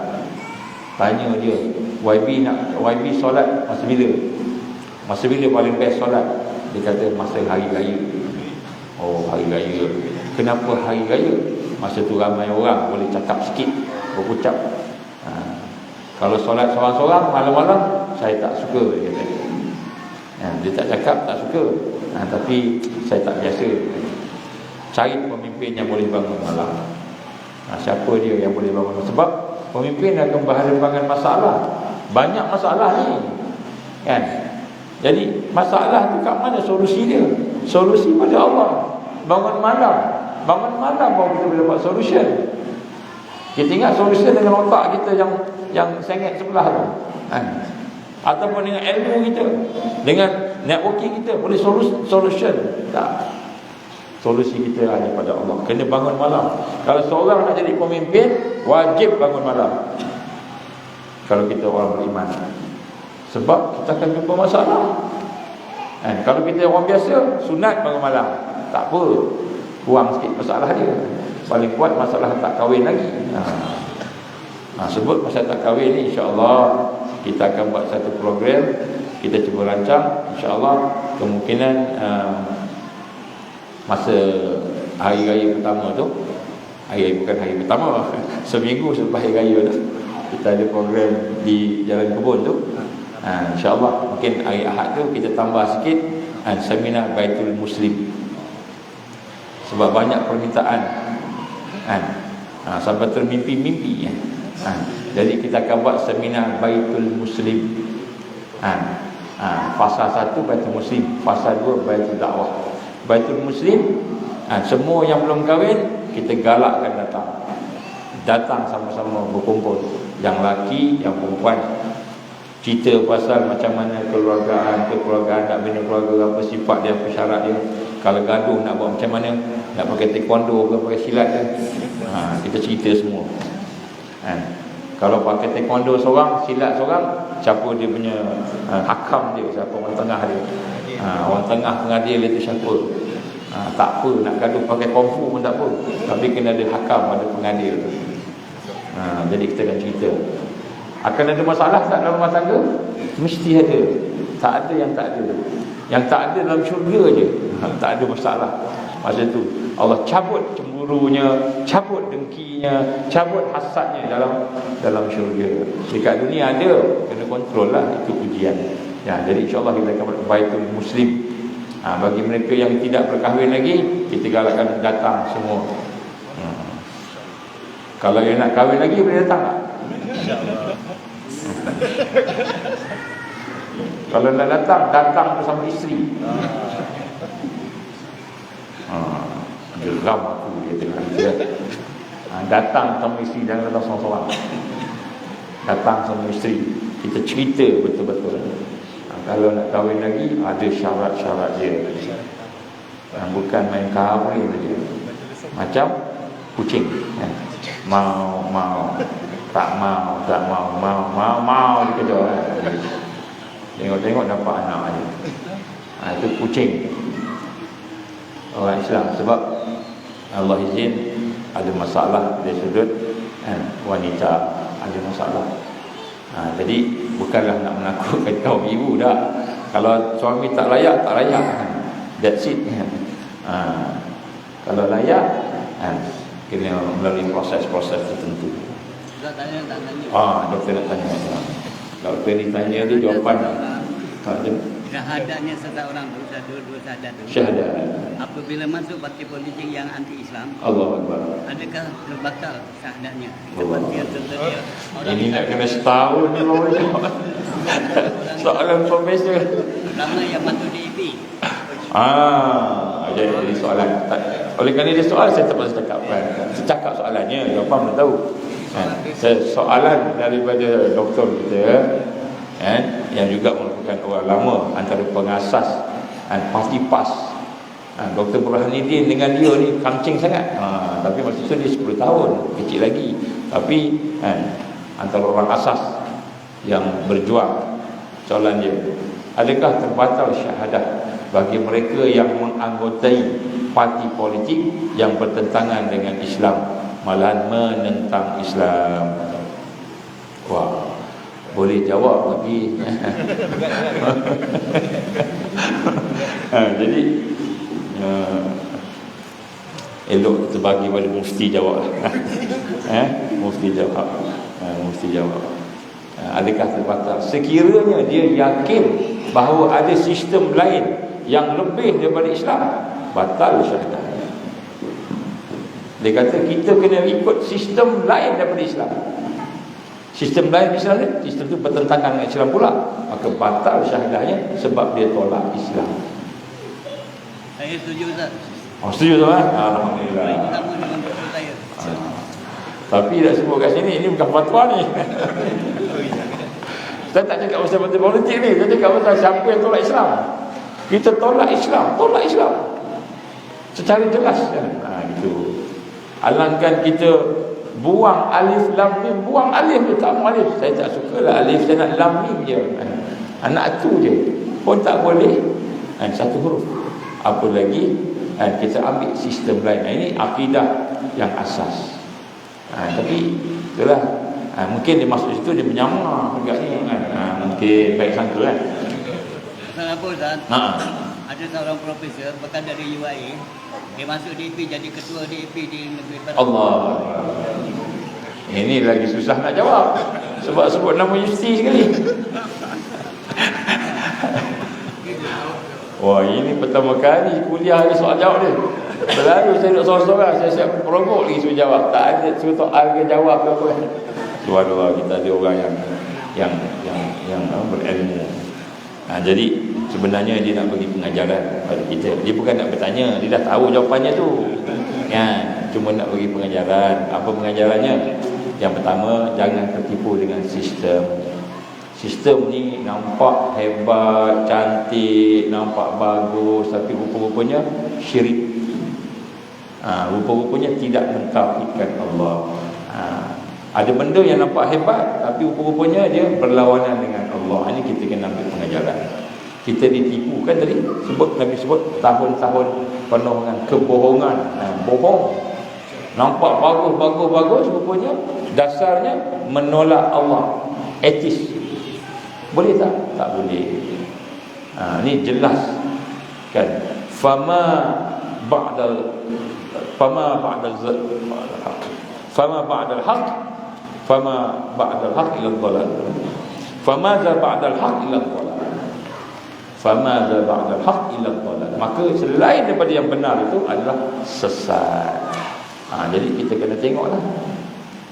Tanya dia, YB solat masa bila? Masa bila paling best solat? Dia kata masa hari raya. Oh, hari raya. Kenapa hari raya? Masa tu ramai orang, boleh cakap sikit, berucap. Kalau solat seorang-seorang malam-malam, saya tak suka, dia kata. Dia tak cakap tak suka, tapi saya tak biasa. Cari pemimpin yang boleh bangun malam. Siapa dia yang boleh bangun malam? Sebab pemimpin akan berhadapan masalah. Banyak masalah ni, kan? Jadi masalah tu kat mana solusi dia? Solusi pada Allah. Bangun malam baru kita boleh dapat solution. Kita ingat solution dengan otak kita yang sengit sebelah tu, ataupun dengan ilmu kita, dengan networking kita boleh solution. Tak. Solusi kita hanya pada Allah. Kena bangun malam. Kalau seorang nak jadi pemimpin, wajib bangun malam. Kalau kita orang beriman, sebab kita akan jumpa masalah. Kalau kita orang biasa, sunat bangun malam, tak apa, kurang sikit masalah dia. Paling kuat masalah tak kahwin lagi. Sebut masalah tak kahwin ni, insya-Allah kita akan buat satu program, kita cuba rancang, insya-Allah kemungkinan masa hari raya pertama tu, bukan hari pertama, seminggu selepas hari raya tu, kita ada program di Jalan Kebun tu. InsyaAllah mungkin hari Ahad tu kita tambah sikit seminar Baitul Muslim, sebab banyak permintaan sampai termimpi-mimpi. Jadi kita akan buat seminar Baitul Muslim. Fasa 1 Baitul Muslim, fasa 2 Baitul Dakwah. Baitul Muslim, semua yang belum kahwin kita galakkan datang sama-sama berkumpul, yang laki, yang perempuan. Cerita pasal macam mana kekeluargaan nak bina keluarga, apa sifat dia, apa syarat dia. Kalau gaduh nak buat macam mana, nak pakai taekwondo ke pakai silat ke, kita cerita semua. Kalau pakai taekwondo seorang, silat seorang, siapa dia punya hakam dia, siapa orang tengah dia, orang tengah pengadil itu siapa. Tak apa, nak gaduh pakai kungfu pun tak apa, tapi kena ada hakam, ada pengadil tu. Jadi kita akan cerita. Akan ada masalah tak dalam rumah tangga? Mesti ada. Tak ada yang tak ada. Yang tak ada dalam syurga je. Tak ada masalah. Masa tu Allah cabut cemburunya, cabut dengkinya, cabut hasadnya dalam syurga. Dekat dunia ada, kena kontrol lah, itu ujian. Ya, jadi insyaAllah kita akan Baitul Muslim. Bagi mereka yang tidak berkahwin lagi, kita galakkan datang semua. Kalau yang nak kahwin lagi, boleh datang tak? Kalau nak datang bersama isteri. Geram aku dia tengah dia. Datang sama isteri, jangan datang seorang-seorang. Datang sama isteri, kita cerita betul-betul. Kalau nak kahwin lagi, ada syarat-syarat dia. Bukan main kahwin dia. Macam kucing. Mau, tak mau dikejar. Tengok-tengok dapat anak dia. Itu kucing orang Islam. Sebab Allah izin ada masalah dari sudut wanita, ada masalah. Jadi bukanlah nak menakutkan kaum ibu dah. Kalau suami tak layak, that's it. Kalau layak, kena melalui proses-proses tertentu. Tak tanya. Doktor nak tanya. Doktor ni tanya dia jawapan. Syahadatnya seseorang tu, dua syahadat tu. Syahadat. Apabila masuk parti politik yang anti-Islam, Allahu Akbar. adakah terbatal syahadatnya? Allah. Seperti yang tersedia. Ini nak kena setahun ni baru jawab. Soalan profesor. Lama yang masuk DAP. Jadi soalan. Oleh kerana dia soal, saya tak pasal cakap kan. Saya cakap soalannya, jawapan belum tahu. Soalan daripada doktor kita, yang juga merupakan orang lama antara pengasas Parti PAS. Dr. Burhanuddin dengan dia ni kancing sangat. Tapi masa tu dia 10 tahun, kecil lagi. Tapi antara orang asas yang berjuang. Soalan dia, adakah terbatal syahadah bagi mereka yang menganggotai parti politik yang bertentangan dengan Islam, malahan menentang Islam? Wah, boleh jawab tapi jadi elok kita bagi pada mufti jawab. Mufti jawab. Adakah terbatal? Sekiranya dia yakin bahawa ada sistem lain yang lebih daripada Islam, batal syahadah. Dia kata kita kena ikut sistem lain daripada Islam. Sistem lain Islam ni, sistem tu bertentangan dengan Islam pula, maka batal syahadahnya sebab dia tolak Islam. Saya setuju Ustaz. Setuju tuan? Alhamdulillah. Sama dengan betul saya. Tapi dah sebut kat sini, ini bukan fatwa ni. Saya tak cakap pasal parti politik ni, saya cakap pasal siapa yang tolak Islam. Kita tolak Islam secara jelas kan? Gitu. Alangkan kita buang alif lam mim, buang alif dia, tak mau alif. Saya tak sukalah alif, saya nak lam mim je. Anak tu je pun tak boleh. Satu huruf. Apa lagi? Kita ambil sistem lain. Ini akidah yang asas. Tapi itulah, mungkin dia masuk situ dia menyamar agaknya kan. Mungkin baik sangka kan. Pasal apa Ustaz? Ada seorang profesor bekas dari UIA, dia masuk DAP jadi ketua DAP di Negeri Perak. Allah. Ini lagi susah nak jawab sebab sebut nama universiti sekali. Wah, ini pertama kali kuliah ada soal jawab dia. Selalu saya duduk sorang-sorang, saya siap perogok lagi suruh jawab. Tak ada suruh soal ke jawab ke apa. Subhanallah, kita ada orang yang berilmu. Jadi sebenarnya dia nak bagi pengajaran pada kita. Dia bukan nak bertanya, dia dah tahu jawapannya tu. Cuma nak bagi pengajaran. Apa pengajarannya? Yang pertama, jangan tertipu dengan sistem. Sistem ni nampak hebat, cantik, nampak bagus, tapi rupa-rupanya syirik. Rupa-rupanya tidak mentauhidkan Allah. Ada benda yang nampak hebat, tapi rupa-rupanya dia berlawanan dengan Allah. Ini kita kena ambil pengajaran. Kita ditipu kan tadi, Nabi sebut tahun-tahun penuh dengan kebohongan. Bohong Nampak bagus, rupanya dasarnya menolak Allah. Etis. Boleh tak? Tak boleh. Ni jelas kan. Fama ba'dal haq. Fama ba'dal haq ila dhalal. Famadza ba'dal haq ila dhalal. Famadza ba'dal haq ila dhalal. Maka selain daripada yang benar itu adalah sesat. Jadi kita kena tengoklah.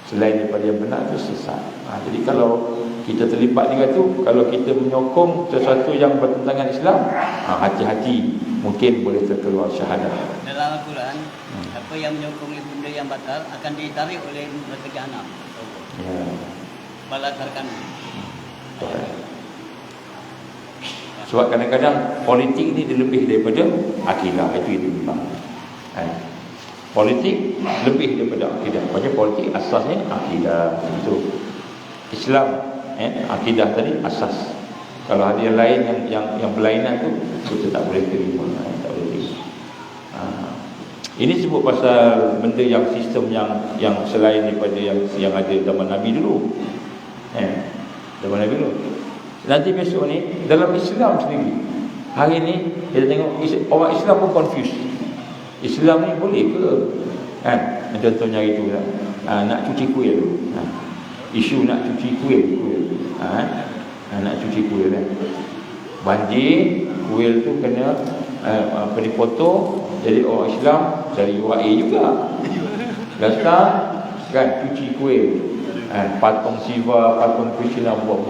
Selain daripada yang benar itu sesat. Jadi kalau kita terlibat dengan itu, kalau kita menyokong sesuatu yang bertentangan Islam, hati-hati, mungkin boleh terkeluar syahadah. Dalam Al-Quran, apa yang menyokong benda yang batal akan ditarik oleh neraka Jahanam. Ya. Balatarkan. Sebab kadang-kadang politik ni dia lebih daripada akidah. Itu memang. Politik lebih daripada akidah. Maksudnya politik asasnya akidah. Itu Islam, akidah tadi asas. Kalau ada yang lain yang berlainan tu, kita tak boleh terima. Tak boleh terima. Ini sebut pasal benda yang sistem yang selain daripada yang ada zaman Nabi dulu. Zaman Nabi dulu. Nanti besok ni dalam Islam sendiri. Hari ni kita tengok orang Islam pun confused. Islam ni boleh ke? Contohnya itu lah. Nak cuci kuil. Isu nak cuci kuil. Nak cuci kuil kan. Banjir, kuil tu kena dipotong. Jadi orang Islam dari UAE juga datang kan cuci kuil. Patung Siva, patung Krishna buat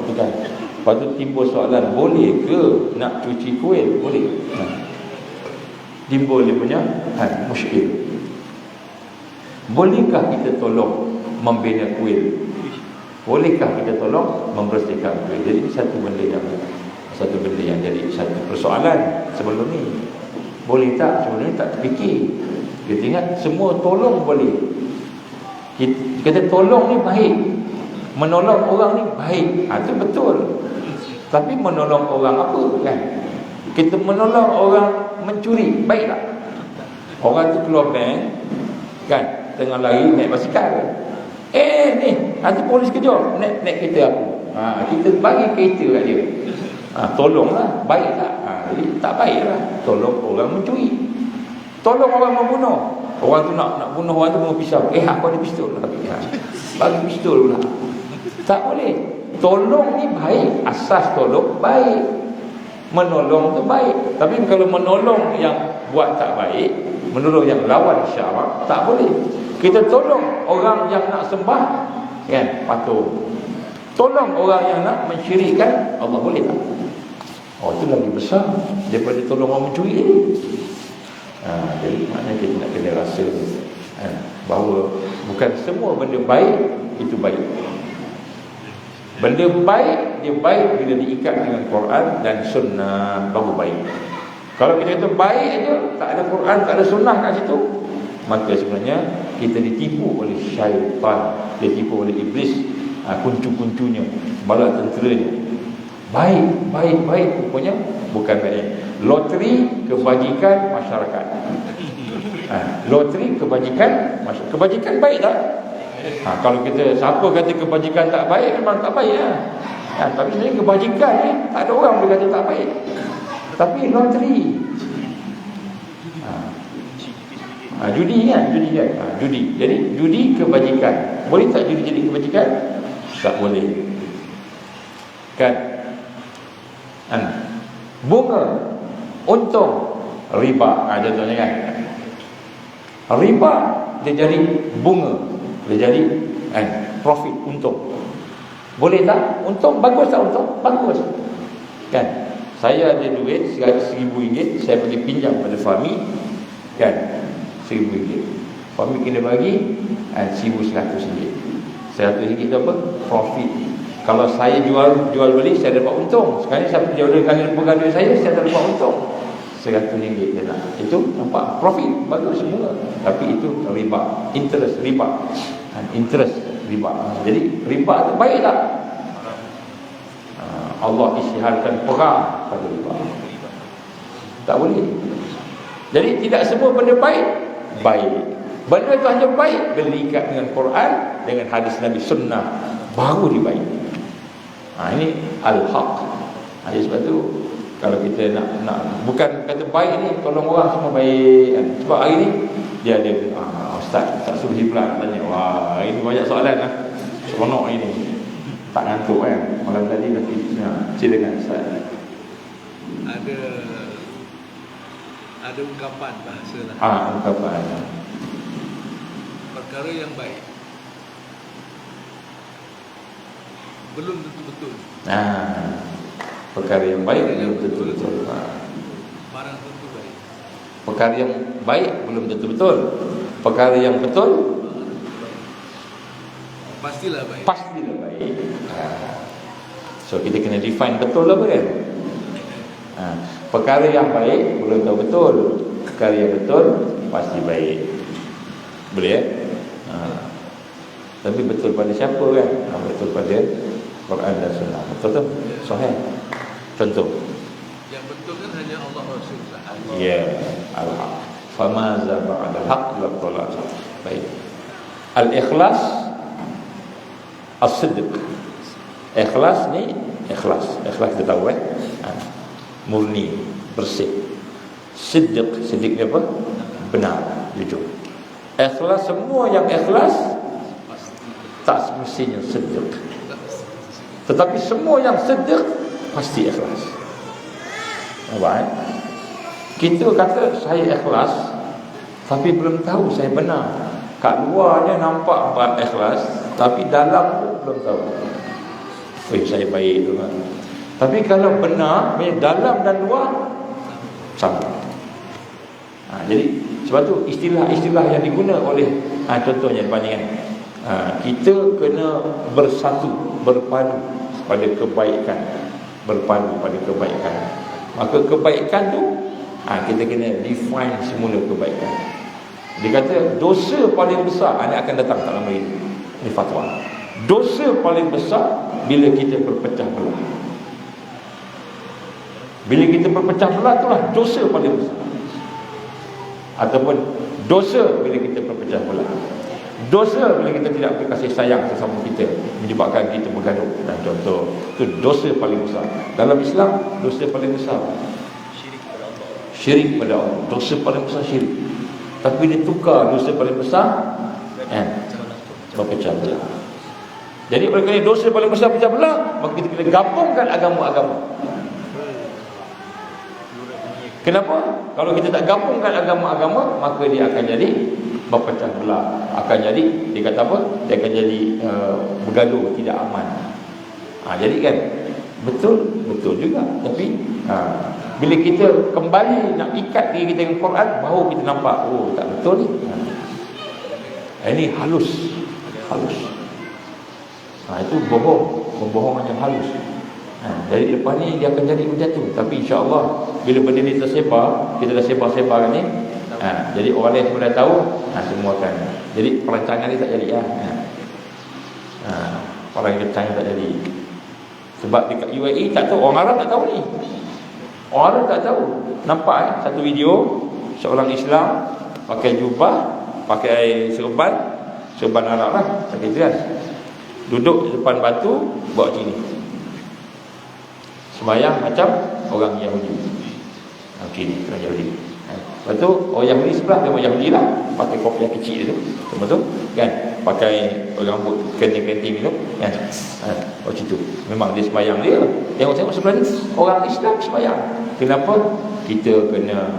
itu kan. Lepas tu timbul soalan, boleh ke nak cuci kuil? Boleh. Timbul dia punya musykil. Bolehkah kita tolong membina kuil? Bolehkah kita tolong membersihkan kuil? Jadi satu benda yang jadi satu persoalan sebelum ni. Boleh tak? Sebelum ni tak terfikir. Kita ingat semua tolong boleh. Kita tolong ni baik. Menolong orang ni baik. Itu betul. Tapi menolong orang apa kan? Kita menolong orang mencuri, baik tak? Orang tu keluar bank kan, tengah lari naik basikal. Ni, nanti polis kejar, naik kereta aku. Kita bagi kereta kat dia. Tolonglah, baik tak? Jadi tak baiklah. Tolong orang mencuri. Tolong orang membunuh. Orang tu nak bunuh orang tu bawa pisau. Aku ada pistol. Bagi pistol pula. Tak boleh. Tolong ni baik. Asas tolong baik. Menolong tu baik. Tapi kalau menolong yang buat tak baik, menolong yang lawan syarak, tak boleh. Kita tolong orang yang nak sembah kan, patung. Tolong orang yang nak mensyirikkan Allah, boleh tak? Itu lagi besar daripada tolong orang mencuri ni. Jadi maknanya kita nak kena rasa bahawa bukan semua benda baik itu baik. Benda baik, dia baik bila diikat dengan Quran dan sunnah, baru baik. Kalau kita kata baik aja, tak ada Quran, tak ada sunnah kat situ, maka sebenarnya kita ditipu oleh syaitan, ditipu oleh iblis, kuncu-kuncunya, bala tenteranya. Baik rupanya bukan baik. Loteri kebajikan masyarakat. Loteri kebajikan masyarakat. Kebajikan baik tak? Kalau kita, siapa kata kebajikan tak baik, memang tak baik lah. Tapi sebenarnya kebajikan ni tak ada orang boleh kata tak baik. Tapi loteri, judi kan, judi. Jadi judi kebajikan. Boleh tak judi jadi kebajikan? Tak boleh. Kan? Bunga, untung, riba. Contohnya kan, riba dia jadi bunga, dia jadi profit, untung. Boleh tak? Untung, bagus tak untung? Bagus. Kan? Saya ada duit RM1,000, saya pergi pinjam pada Fahmi, kan? RM1,000. Fahmi kena bagi RM1,100. RM100 tu apa? Profit. Kalau saya jual beli, saya dapat untung. Sekarang saya jual kali pegang duit saya dapat untung RM100 dia nak. Itu nampak profit, bagus semua. Tapi itu riba, interest riba. Interest riba. Jadi riba tu baik tak? Allah isytiharkan perang pada riba. Tak boleh. Jadi tidak semua benda baik. Benda itu hanya baik bila diikat dengan Quran, dengan hadis Nabi Sunnah, baru dia baik. Ini al-haq. Jadi sebab tu kalau kita nak bukan kata baik ni tolong orang semua baik kan. Sebab hari ni dia ada ustaz Subhi pula tanya, wah ini banyak soalan lah. Seronok ini. Tak ngantuk kan. Malam tadi dah silakan ustaz. Ada ungkapan bahasa lah. Ungkapan. Perkara yang baik belum tentu betul. Perkara yang baik belum tentu betul. Barang tentu baik. Perkara yang baik belum tentu betul. Perkara yang betul pastilah baik. Pastilah baik. So kita kena define betul apa kan? Perkara yang baik belum tahu betul. Perkara yang betul pasti baik. Boleh tapi betul pada siapa kan? Betul pada Quran dan Sunnah. Betul tu? Sahih. Contoh. Yang betul kan hanya Allah Rasul sahaja. Ya, al-haq. Famaza ba'da al-haq la dhalal. Baik. Al-ikhlas, as-sidq. Ikhlas ni ikhlas kita tahu murni, bersih. Sidq ni apa? Benar, jujur. Ikhlas, semua yang ikhlas tak semestinya sidq. Tetapi semua yang sidq pasti ikhlas. Nampak Kita kata saya ikhlas tapi belum tahu saya benar. Kat luarnya nampak ikhlas tapi dalam tu belum tahu. Saya baik tu kan. Tapi kalau benar, dalam dan luar sama. Jadi sebab tu istilah-istilah yang digunakan oleh contohnya dibandingkan kita kena bersatu, berpadu pada kebaikan, berpadu pada kebaikan. Maka kebaikan tu kita kena define semula kebaikan. Dia kata dosa paling besar ini akan datang tak lama ini. Ini fatwa. Dosa paling besar bila kita berpecah belah. Bila kita berpecah belah itulah dosa paling besar. Ataupun dosa bila kita berpecah belah. Dosa bila kita tidak berkasih sayang sesama kita, menyebabkan kita bergaduh. Dan contoh, itu dosa paling besar. Dalam Islam, dosa paling besar syirik pada Allah. Dosa paling besar syirik. Tapi dia tukar dosa paling besar berpecah belah. Jadi oleh kerana dosa paling besar pecah belah, maka kita kena gabungkan agama-agama. Kenapa? Kalau kita tak gabungkan agama-agama, maka dia akan jadi berpecah belah. Akan jadi, dia kata apa? Dia akan jadi bergaduh, tidak aman. Jadi kan betul juga. Tapi bila kita kembali nak ikat diri kita dengan Quran, baru kita nampak tak betul ni. Ini halus. Itu pembohongan yang halus. Dari lepas ni dia akan jadi macam tu. Tapi insya-Allah bila benda ni tersebar, kita dah sebar-sebar ni, jadi orang lain semua dah tahu, semua akan. Jadi perancangan ni tak jadi orang yang bertanya tak jadi. Sebab dekat UAE tak tahu, orang Arab tak tahu ni. Orang Arab tak tahu. Nampak satu video seorang Islam pakai jubah, pakai serban Arab lah, pakai dress. Duduk di depan batu, bawa sini. Sembahyang macam orang Yahudi. Okey, orang Yahudi. Lepas tu orang Yahudi sebelah dia orang Yahudi lah, pakai kopiah kecil tu. Betul kan? Pakai rambut kenting-kenting tu kan. Macam tu. Memang dia sembahyang dia. Tengok sebelah ni orang Islam sembahyang. Kenapa? Kita kena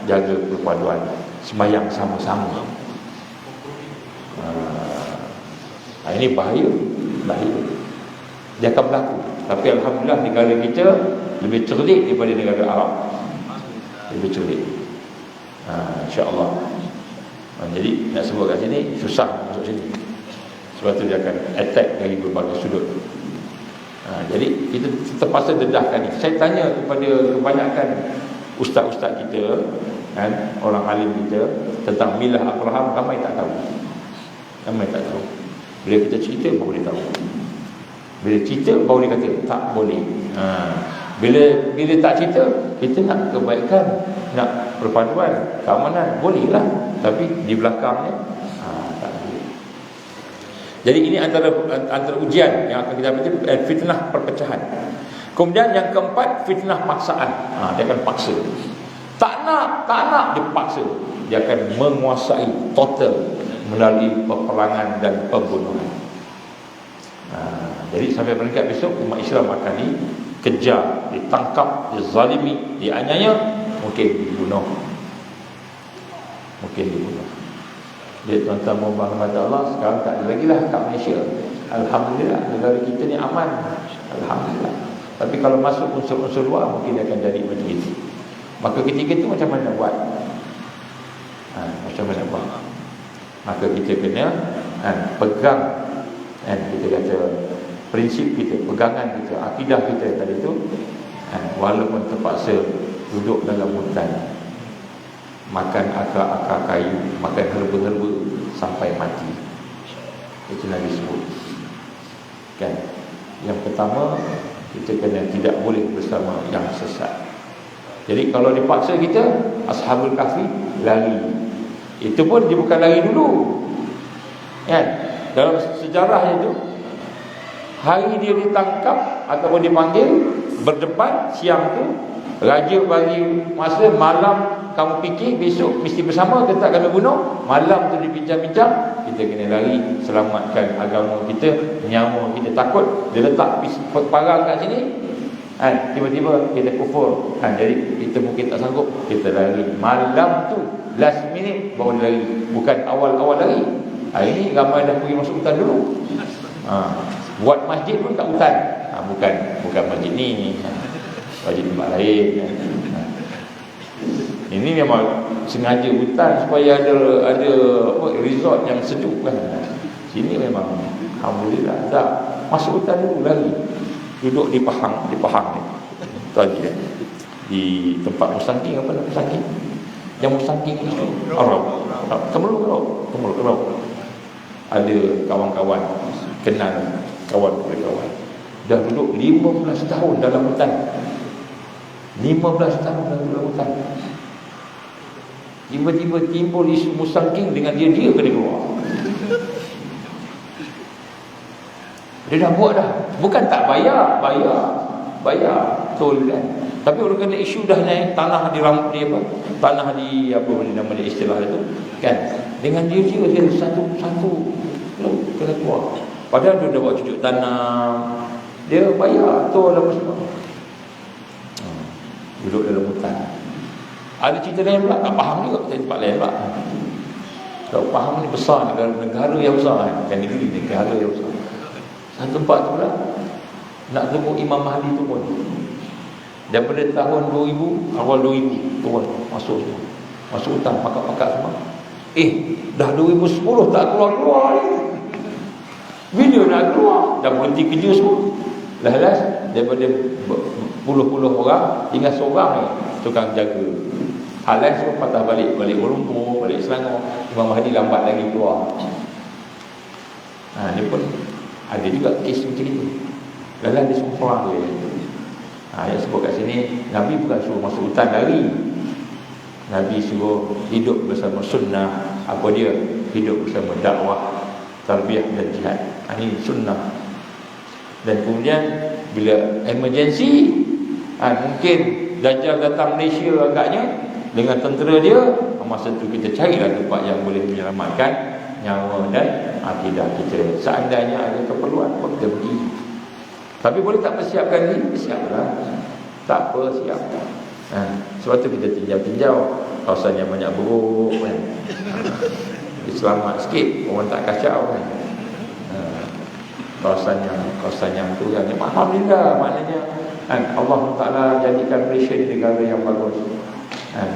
jaga perpaduan, sembahyang sama-sama. Ini bahaya. Dia akan berlaku. Tapi alhamdulillah negara kita lebih cerdik daripada negara Arab. Lebih cerdik. InsyaAllah. Jadi nak sebut kat sini susah masuk sini. Sebab tu dia akan attack dari berbagai sudut. Jadi kita terpaksa dedahkan ni. Saya tanya kepada kebanyakan ustaz-ustaz kita, orang alim kita tentang milah Abraham, ramai tak tahu. Bila kita cerita baru dia tahu. Bila cerita baru dia kata tak boleh. Bila tak cerita, kita nak kebaikan, nak perpaduan, keamanan, bolehlah. Tapi di belakangnya tak boleh. Jadi ini antara ujian yang akan kita baca, fitnah perpecahan. Kemudian yang keempat, fitnah paksaan. Dia akan paksa. Tak nak dia paksa. Dia akan menguasai total melalui peperangan dan pembunuhan. Jadi sampai peringkat besok umat Islam akan dikejar, ditangkap, dizalimi, dianiaya, mungkin dibunuh. Dia tuan-tuan mohon Allah, sekarang tak ada lagi lah kat Malaysia. Alhamdulillah, negara kita ni aman. Alhamdulillah. Tapi kalau masuk unsur-unsur luar, mungkin dia akan jadi macam itu. Maka ketika itu macam mana buat? Macam mana buat? Maka kita kena pegang, kita kata prinsip kita, pegangan kita, akidah kita tadi tu, walaupun terpaksa duduk dalam hutan, makan akar-akar kayu, makan herba-herba sampai mati. Itu Nabi sebut. Kan? Yang pertama, kita kena tidak boleh bersama yang sesat. Jadi kalau dipaksa kita, Ashabul Kahfi lari. Itu pun dia bukan lari dulu. Kan? Dalam sejarahnya itu, hari dia ditangkap ataupun dipanggil, berdebat siang tu, raja bagi masa, malam kamu fikir besok mesti bersama ke tak kami bunuh. Malam tu dibincang-bincang, kita kena lari, selamatkan agama kita, nyawa kita. Takut dia letak parang kat sini, tiba-tiba kita kufur, jadi kita mungkin tak sanggup, kita lari. Malam tu last minute baru lari, bukan awal-awal lari. Hari ni ramai dah pergi masuk hutan dulu. Buat masjid pun kat hutan. Bukan masjid ni, masjid tempat lain. Ini memang sengaja hutan supaya ada resort yang sejuk kan. Sini memang alhamdulillah tak. Masuk hutan dulu lagi. Duduk di Pahang ni. Tadi di tempat Musangking, apa nama Musangking? Yang Musangking itu Arab. Kemeluk. Ada kawan-kawan, kenal kawan. Dah duduk 15 tahun dalam hutan. 15 tahun dalam hutan. Tiba-tiba timbul isu Musangking dengan dia kena keluar. Dia dah buat dah. Bukan tak bayar. Betul kan. Tapi orang kena isu dah naik tanah di apa? Tanah di apa nama dia istilah itu kan. Dengan dia satu kena keluar. Padahal dia dah buat cucuk tanam. Dia bayar betul apa semua. Duduk dalam hutan. Ada cerita lain pula, tak faham juga tempat lain pula. Tak faham ni besar, negara yang besar kan, negara yang besar. Satu tempat tu pula nak tunggu Imam Mahdi turun. Daripada tahun 2000, awal 2000 turun, masuk semua. Masuk hutan, pakat-pakat semua. Dah 2010 tak keluar-keluar ni. Bila nak keluar? Dah berhenti kerja semua. Last daripada puluh-puluh orang, tinggal seorang ni tukang jaga. Hal lain semua patah balik Kuala Lumpur, balik Selangor. Imam Mahdi lambat lagi keluar. Dia pun ada juga kes macam itu. Dalam dia semua orang dia. Yang sebut kat sini, Nabi bukan suruh masuk hutan lari. Nabi suruh hidup bersama sunnah. Apa dia? Hidup bersama dakwah, tarbiyah dan jihad. Ini sunnah. Dan kemudian bila emergency, mungkin Dajjal datang Malaysia agaknya dengan tentera dia, masa tu kita carilah tempat yang boleh menyelamatkan nyawa dan akidah kita. Seandainya ada keperluan, kita pergi. Tapi boleh tak persiapkan diri? Siaplah. Tak apa, siap. Sebab tu kita tinjau-tinjau kawasan yang banyak buruk kan. Selamat sikit, orang tak kacau kan. Kawasan yang tu yang alhamdulillah, maknanya Allah Ta'ala jadikan Malaysia ni negara yang bagus,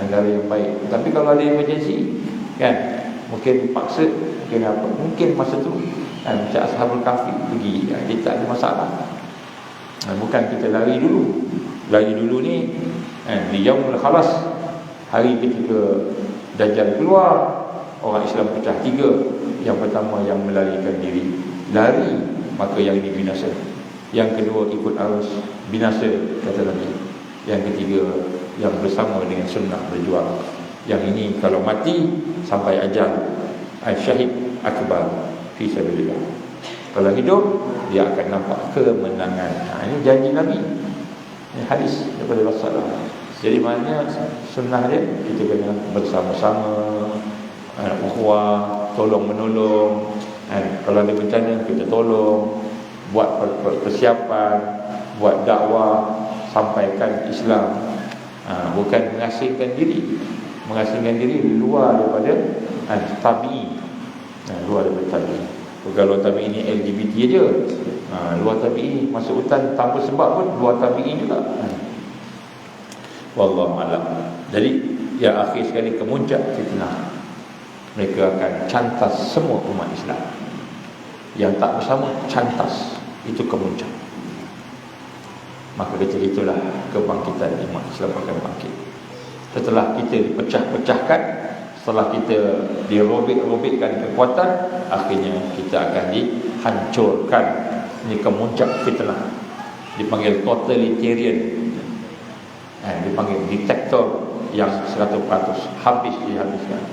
negara yang baik. Tapi kalau ada emergency kan, mungkin paksa, mungkin apa, mungkin masa tu macam Ashabul Kahfi pergi, dia tak ada masalah. Bukan kita lari dulu ni di yaumul khalas, hari ketika Dajjal keluar, orang Islam pecah tiga. Yang pertama yang melarikan diri, lari, maka yang ini binasa. Yang kedua ikut arus, binasa kata Nabi. Yang ketiga yang bersama dengan sunnah berjuang. Yang ini kalau mati sampai ajal, syahid akbar fi sabilillah. Kalau hidup dia akan nampak kemenangan. Ini janji Nabi. Ini hadis daripada Rasulullah. Jadi maknanya sunnah dia kita kena bersama-sama, ukhuwah, tolong menolong. Kalau ada bencana kita tolong, buat persiapan, buat dakwah, sampaikan Islam. Bukan mengasingkan diri. Mengasingkan diri luar daripada tabi'i. Luar daripada tabi'i. Kalau tabi'i ini LGBT aja, luar tabi'i masuk hutan tanpa sebab pun luar tabi'i juga. Wallahu a'lam. Jadi yang akhir sekali kemuncak fitnah, mereka akan cantas semua umat Islam. Yang tak bersama cantas, itu kemuncak. Maka ketika itulah kebangkitan umat Islam akan bangkit. Setelah kita dipecah-pecahkan, setelah kita dirobek-robekkan kekuatan, akhirnya kita akan dihancurkan. Ini kemuncak fitnah. Dipanggil totalitarian, dipanggil diktator yang 100% habis dihabiskan.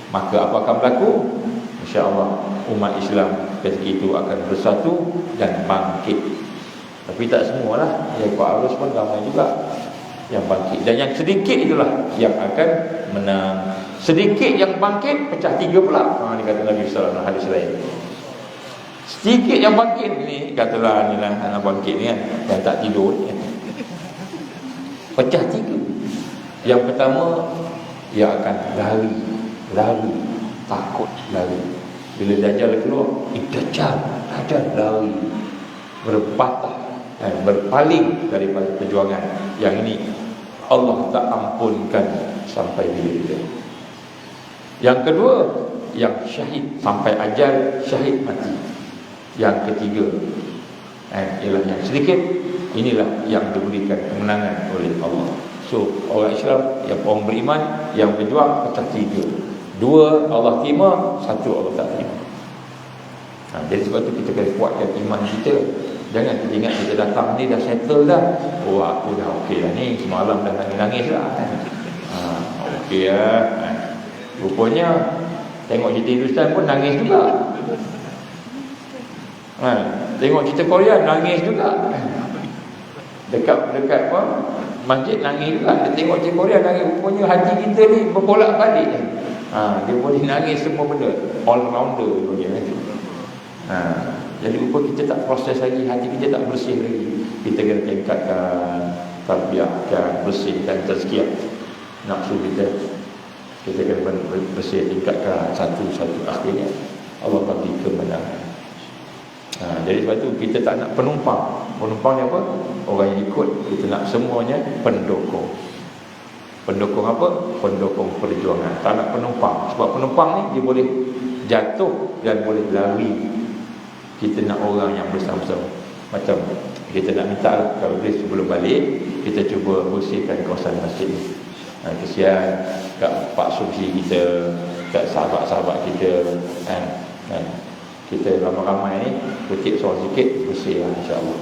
Maka apa akan berlaku? InsyaAllah umat Islam ketika itu akan bersatu dan bangkit. Tapi tak semualah. Yang ikut arus pun ramai juga yang bangkit. Dan yang sedikit itulah yang akan menang. Sedikit yang bangkit pecah 3 pula. Ini kata Nabi SAW hadis lain. Sedikit yang bangkit ni, katalah inilah anak bangkit ni kan, yang tak tidur ni, pecah 3. Yang pertama, ia akan lari, takut lari. Bila Dajjal keluar, Dajjal lari, berpatah, berpaling daripada perjuangan. Yang ini Allah tak ampunkan sampai bila-bila. Yang kedua, yang syahid sampai ajal, syahid mati. Yang ketiga, ialah yang sedikit. Inilah yang diberikan kemenangan oleh Allah. So orang Islam, yang orang beriman, yang berjuang pecah 3. 2 Allah terima, 1 Allah tak terima. Jadi sebab tu kita kena kuatkan iman kita. Jangan kita ingat kita datang ni dah settle dah. Oh aku dah okey dah ni, semalam dah nangis-nangis lah. Okey lah. Rupanya tengok cerita Hindustan pun nangis juga. Tengok cerita Korea nangis juga. Dekat apa masjid nangis juga. Dia tengok cerita Korea nangis. Rupanya hati kita ni berbolak balik. Dia boleh nangis semua benda. All rounder dia. Jadi rupa kita tak proses lagi, hati kita tak bersih lagi. Kita kena tingkatkan, tarbiyahkan, bersihkan, tazkiyah nafsu kita. Kita kena bersih, tingkatkan satu-satu. Akhirnya Allah bagi kemenangan. Jadi sebab tu kita tak nak penumpang. Penumpang ni apa? Orang yang ikut. Kita nak semuanya pendukung. Pendukung apa? Pendukung perjuangan. Tak nak penumpang. Sebab penumpang ni dia boleh jatuh dan boleh lari. Kita nak orang yang bersama-sama. Macam kita nak minta lah, kalau boleh sebelum balik kita cuba bersihkan kawasan masjid ni. Kesian kat Pak Subhi kita, kat sahabat-sahabat kita, kita ramai-ramai ni kutip soal sikit, bersih lah insyaAllah.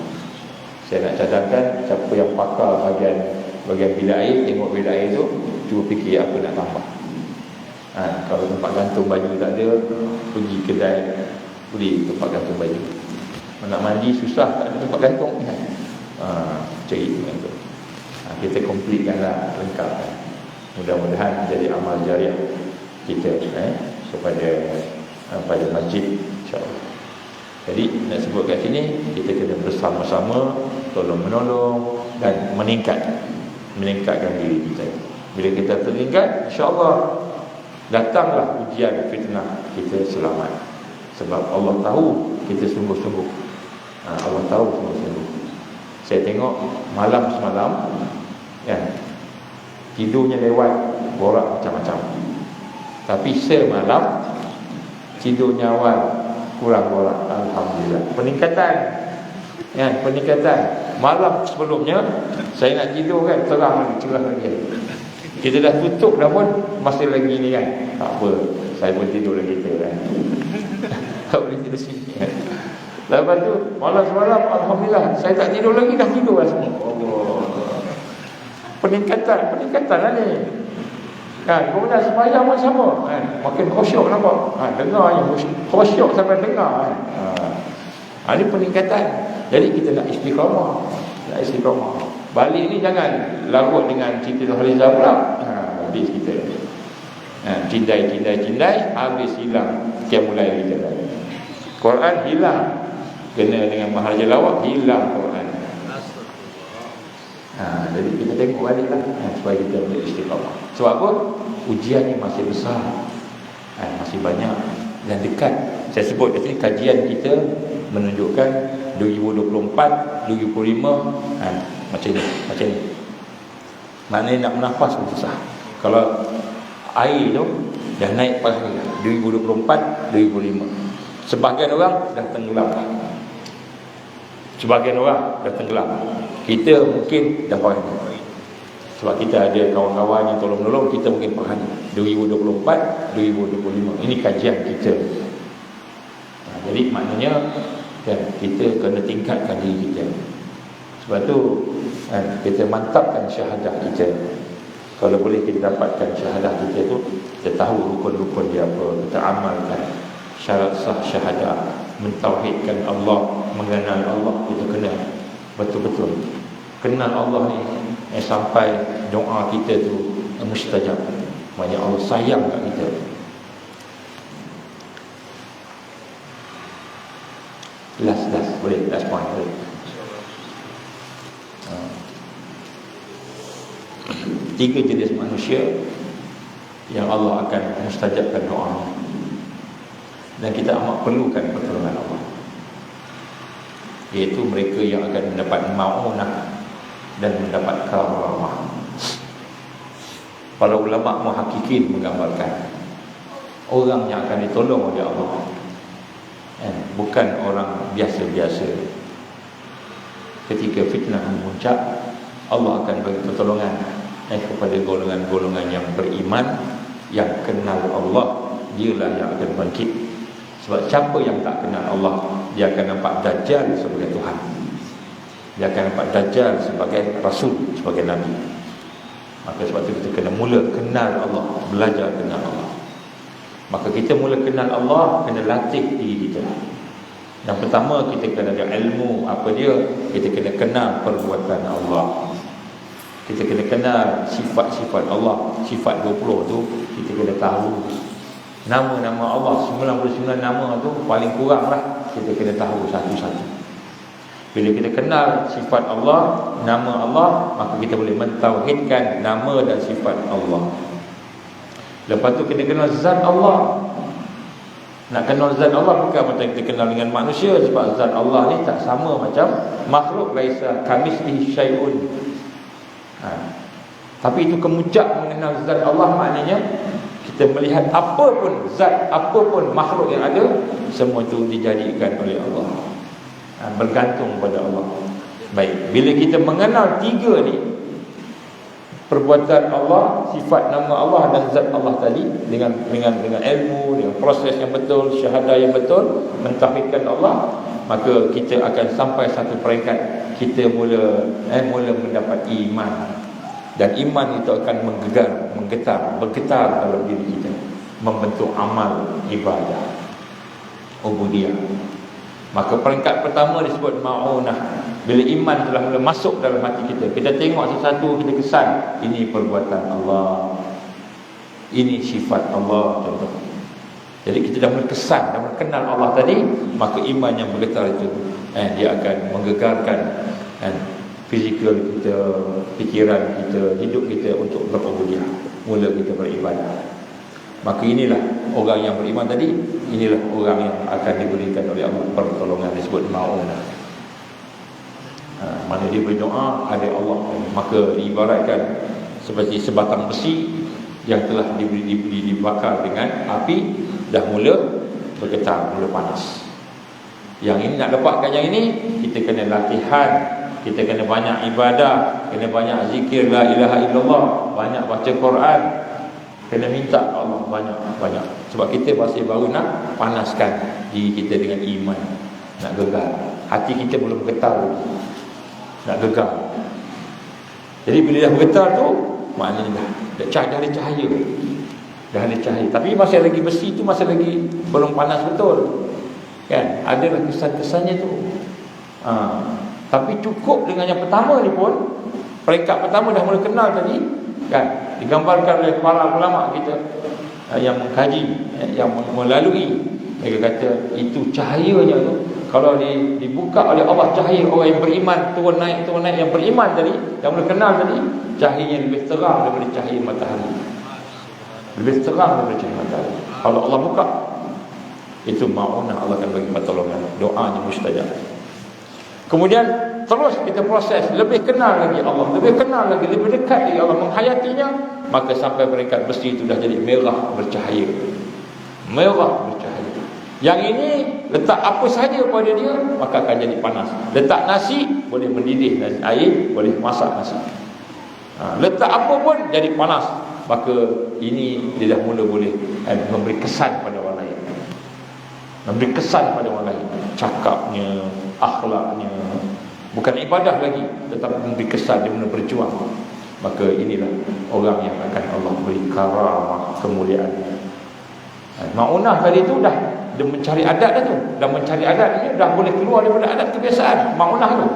Saya nak cadangkan siapa yang pakar bagian bilik air, tengok bilik air tu, cuba fikir apa nak tambah. Kalau tempat gantung baju tak ada, pergi kedai beli tempat gantung baju. Nak mandi susah, tak ada tempat gantung. Cari tempat gantung. Kita komplitkanlah, lengkapkan. Mudah-mudahan jadi amal jariah kita pada masjid, insyaAllah. Jadi nak sebut kat sini, kita kena bersama-sama tolong menolong dan meningkatkan diri kita. Bila kita tertingkat, insyaAllah datanglah ujian fitnah, kita selamat. Sebab Allah tahu kita sungguh-sungguh. Allah tahu sungguh-sungguh. Saya tengok malam semalam, tidurnya lewat, borak macam-macam. Tapi semalam tidurnya awal, kurang borak. Alhamdulillah. Peningkatan. Malam sebelumnya saya nak tidur kan, terang lagi, cerah lagi. Kita dah tutup dah pun masih lagi ni kan. Tak apa, saya pun tidur lagi kan. Tak boleh tidur sini kan. Lepas tu malam semalam alhamdulillah saya tak tidur lagi, dah tidur lah semua. Allah. Peningkatan lah ni. Kan, kemudian sembahyang pun sama. Kan, makin khusyuk nampak. Dengar je khusyuk sampai dengar. Ini peningkatan. Jadi kita nak istiqamah. Balik ni jangan larut dengan cerita Khalizah pula. Habis kita. Cindai, habis hilang mulai kita. Quran hilang. Kena dengan maharaja lawak, hilang Quran. Jadi kita tengok balik lah, supaya kita boleh istiqamah. Sebab apa? Ujiannya masih besar, masih banyak dan dekat. Saya sebut di sini kajian kita menunjukkan 2024, 2025 macam ni. Maknanya nak bernafas pun susah. Kalau air tu dah naik pas 2024, 2025. Sebahagian orang dah tenggelam. Kita mungkin dah faham. Sebab kita ada kawan-kawan yang tolong-menolong, kita mungkin faham 2024, 2025. Ini kajian kita. Jadi maknanya kita kena tingkatkan diri kita. Sebab tu kita mantapkan syahadah kita. Kalau boleh kita dapatkan syahadah kita tu, kita tahu rukun-rukun dia apa, kita amalkan syarat sah syahadah, mentauhidkan Allah, mengenal Allah. Kita kena betul-betul kenal Allah ni, sampai doa kita tu mustajab. Maksudnya Allah sayang kat kita. Last boleh, last point boleh. Tiga jenis manusia yang Allah akan mustajabkan doa, dan kita amat perlukan pertolongan Allah, iaitu mereka yang akan mendapat ma'unah dan mendapat karamah. Para ulama muhakkikin menggambarkan orang yang akan ditolong oleh Allah bukan orang biasa-biasa. Ketika fitnah memuncak, Allah akan bagi pertolongan kepada golongan-golongan yang beriman, yang kenal Allah. Dialah yang akan bangkit. Sebab siapa yang tak kenal Allah, dia akan nampak Dajjal sebagai Tuhan, dia akan nampak Dajjal sebagai Rasul, sebagai Nabi. Maka sebab itu kita kena mula kenal Allah, belajar kenal Allah. Maka kita mula kenal Allah, kena latih diri kita. Yang pertama, kita kena ada ilmu. Apa dia? Kita kena kenal perbuatan Allah. Kita kena kenal sifat-sifat Allah. Sifat 20 tu kita kena tahu. Nama-nama Allah, 99 nama tu paling kurang lah kita kena tahu satu-satu. Bila kita kenal sifat Allah, nama Allah, maka kita boleh mentauhidkan nama dan sifat Allah. Lepas tu kita kenal zat Allah. Nak kenal zat Allah bukan macam kita kenal dengan manusia, sebab zat Allah ni tak sama macam makhluk. Laisa kamitslihi syai'un. Tapi itu kemuncak mengenal zat Allah, maknanya kita melihat apa pun zat, apa pun makhluk yang ada, semua itu dijadikan oleh Allah, bergantung pada Allah. Baik, bila kita mengenal tiga ni, perbuatan Allah, sifat nama Allah dan zat Allah tadi, dengan ilmu, dengan proses yang betul, syahadah yang betul, mentauhidkan Allah, maka kita akan sampai satu peringkat kita mula mendapat iman. Dan iman itu akan bergetar dalam diri kita, membentuk amal ibadah, ubudiyah. Maka peringkat pertama disebut ma'unah. Bila iman telah mula masuk dalam hati kita, kita tengok sesuatu, kita kesan ini perbuatan Allah, ini sifat Allah, contoh. Jadi kita dah mula kesan, dah mula kenal Allah tadi, maka iman yang bergetar itu dia akan menggegarkan fizikal kita, fikiran kita, hidup kita untuk berubudiyah. Mula kita beribadah. Maka inilah orang yang beriman tadi, inilah orang yang akan diberikan oleh Allah pertolongan, disebut ma'unah. Mana dia berdoa, ada Allah. Maka diibaratkan seperti sebatang besi yang telah dibakar dengan api, dah mula bergetar, mula panas. Yang ini nak dapatkan yang ini, kita kena latihan. Kita kena banyak ibadah, kena banyak zikir la ilaha illallah, banyak baca Quran, kena minta Allah banyak. Sebab kita masih baru nak panaskan diri kita dengan iman, nak gegar. Hati kita belum getar lagi, nak gegar. Jadi bila dah bergetar tu, maknanya dah ada cahaya. Dah ada cahaya. Tapi masih lagi besi tu masih lagi belum panas betul. Kan? Adalah kesan-kesannya tu. Tapi cukup dengan yang pertama ni pun, peringkat pertama dah mula kenal tadi, kan? Digambarkan oleh para ulama kita yang mengkaji, yang melalui, mereka kata itu cahayanya tu, kalau dibuka oleh Allah, cahaya orang yang beriman turun naik yang beriman tadi, yang mula kenal tadi, cahayanya lebih terang daripada cahaya matahari. Lebih terang daripada cahaya matahari. Kalau Allah buka, itu ma'unah, Allah akan bagi pertolongan. Doanya mustajab. Kemudian terus kita proses, lebih kenal lagi Allah, lebih kenal lagi, lebih dekat lagi Allah, menghayatinya, maka sampai peringkat besi itu dah jadi merah bercahaya. Merah bercahaya. Yang ini letak apa sahaja pada dia, maka akan jadi panas. Letak nasi, boleh mendidih nasi, air, boleh masak nasi. Letak apa pun jadi panas. Maka ini dia dah mula boleh memberi kesan pada orang lain. Memberi kesan pada orang lain. Cakapnya, akhlaknya, bukan ibadah lagi, tetapi memberi kesan, dia mula berjuang. Maka inilah orang yang akan Allah beri karamah, kemuliaan. Ma'unah tadi tu dah dia mencari adat dah tu. Dah mencari adat ni dah boleh keluar daripada adat kebiasaan Ma'unah tu.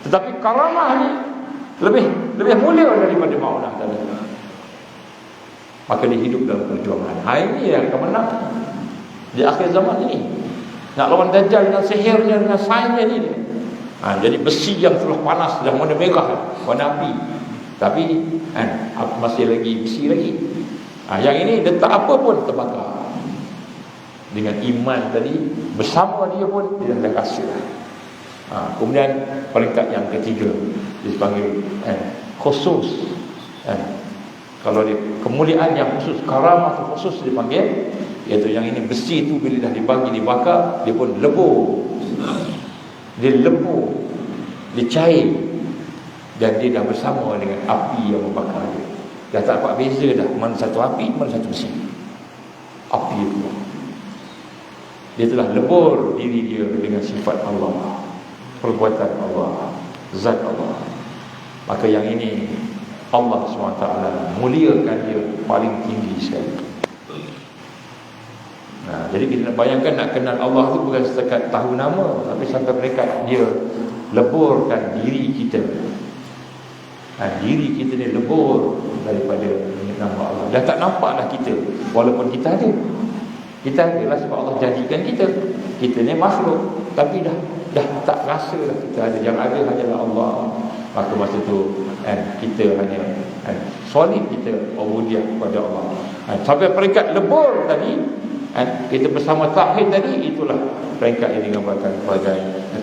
Tetapi karamah ni lebih mulia daripada Ma'unah tadi. Maka dia hidup dalam perjuangan. Ini yang akan menang di akhir zaman ini. Nak lawan Dajjal dengan sihirnya, dengan sainsnya ni. Jadi besi yang telah panas, dah warna merah, warna api. Tapi masih lagi besi lagi. Yang ini letak apa pun terbakar. Dengan iman tadi, bersama dia pun dia dah rasa. Kemudian peringkat yang ketiga dipanggil khusus. Kalau dia kemuliaan yang khusus, karamah khusus dipanggil, iaitu yang ini besi itu bila dah dibakar, dia pun lebur. Dia lebur, dia cair, dan dia dah bersama dengan api yang membakar dia. Dah tak dapat beza dah, mana satu api, mana satu besi. Api itu, dia telah lebur diri dia dengan sifat Allah, perbuatan Allah, zat Allah. Maka yang ini Allah SWT muliakan dia paling tinggi sekali. Jadi kita nak bayangkan, nak kenal Allah itu bukan setakat tahu nama, tapi sampai peringkat dia leburkan diri kita. Diri kita ni lebur daripada nama Allah. Dah tak nampak dah kita, walaupun kita ada. Kita adalah sebab Allah jadikan kita. Kita ni makhluk, tapi dah tak rasa dah kita ada. Yang ada hanyalah Allah. Maka masa tu kita hanya solid, kita ubudiyah kepada Allah. Sampai peringkat lebur tadi, kita bersama tauhid tadi, itulah peringkat yang digambarkan sebagai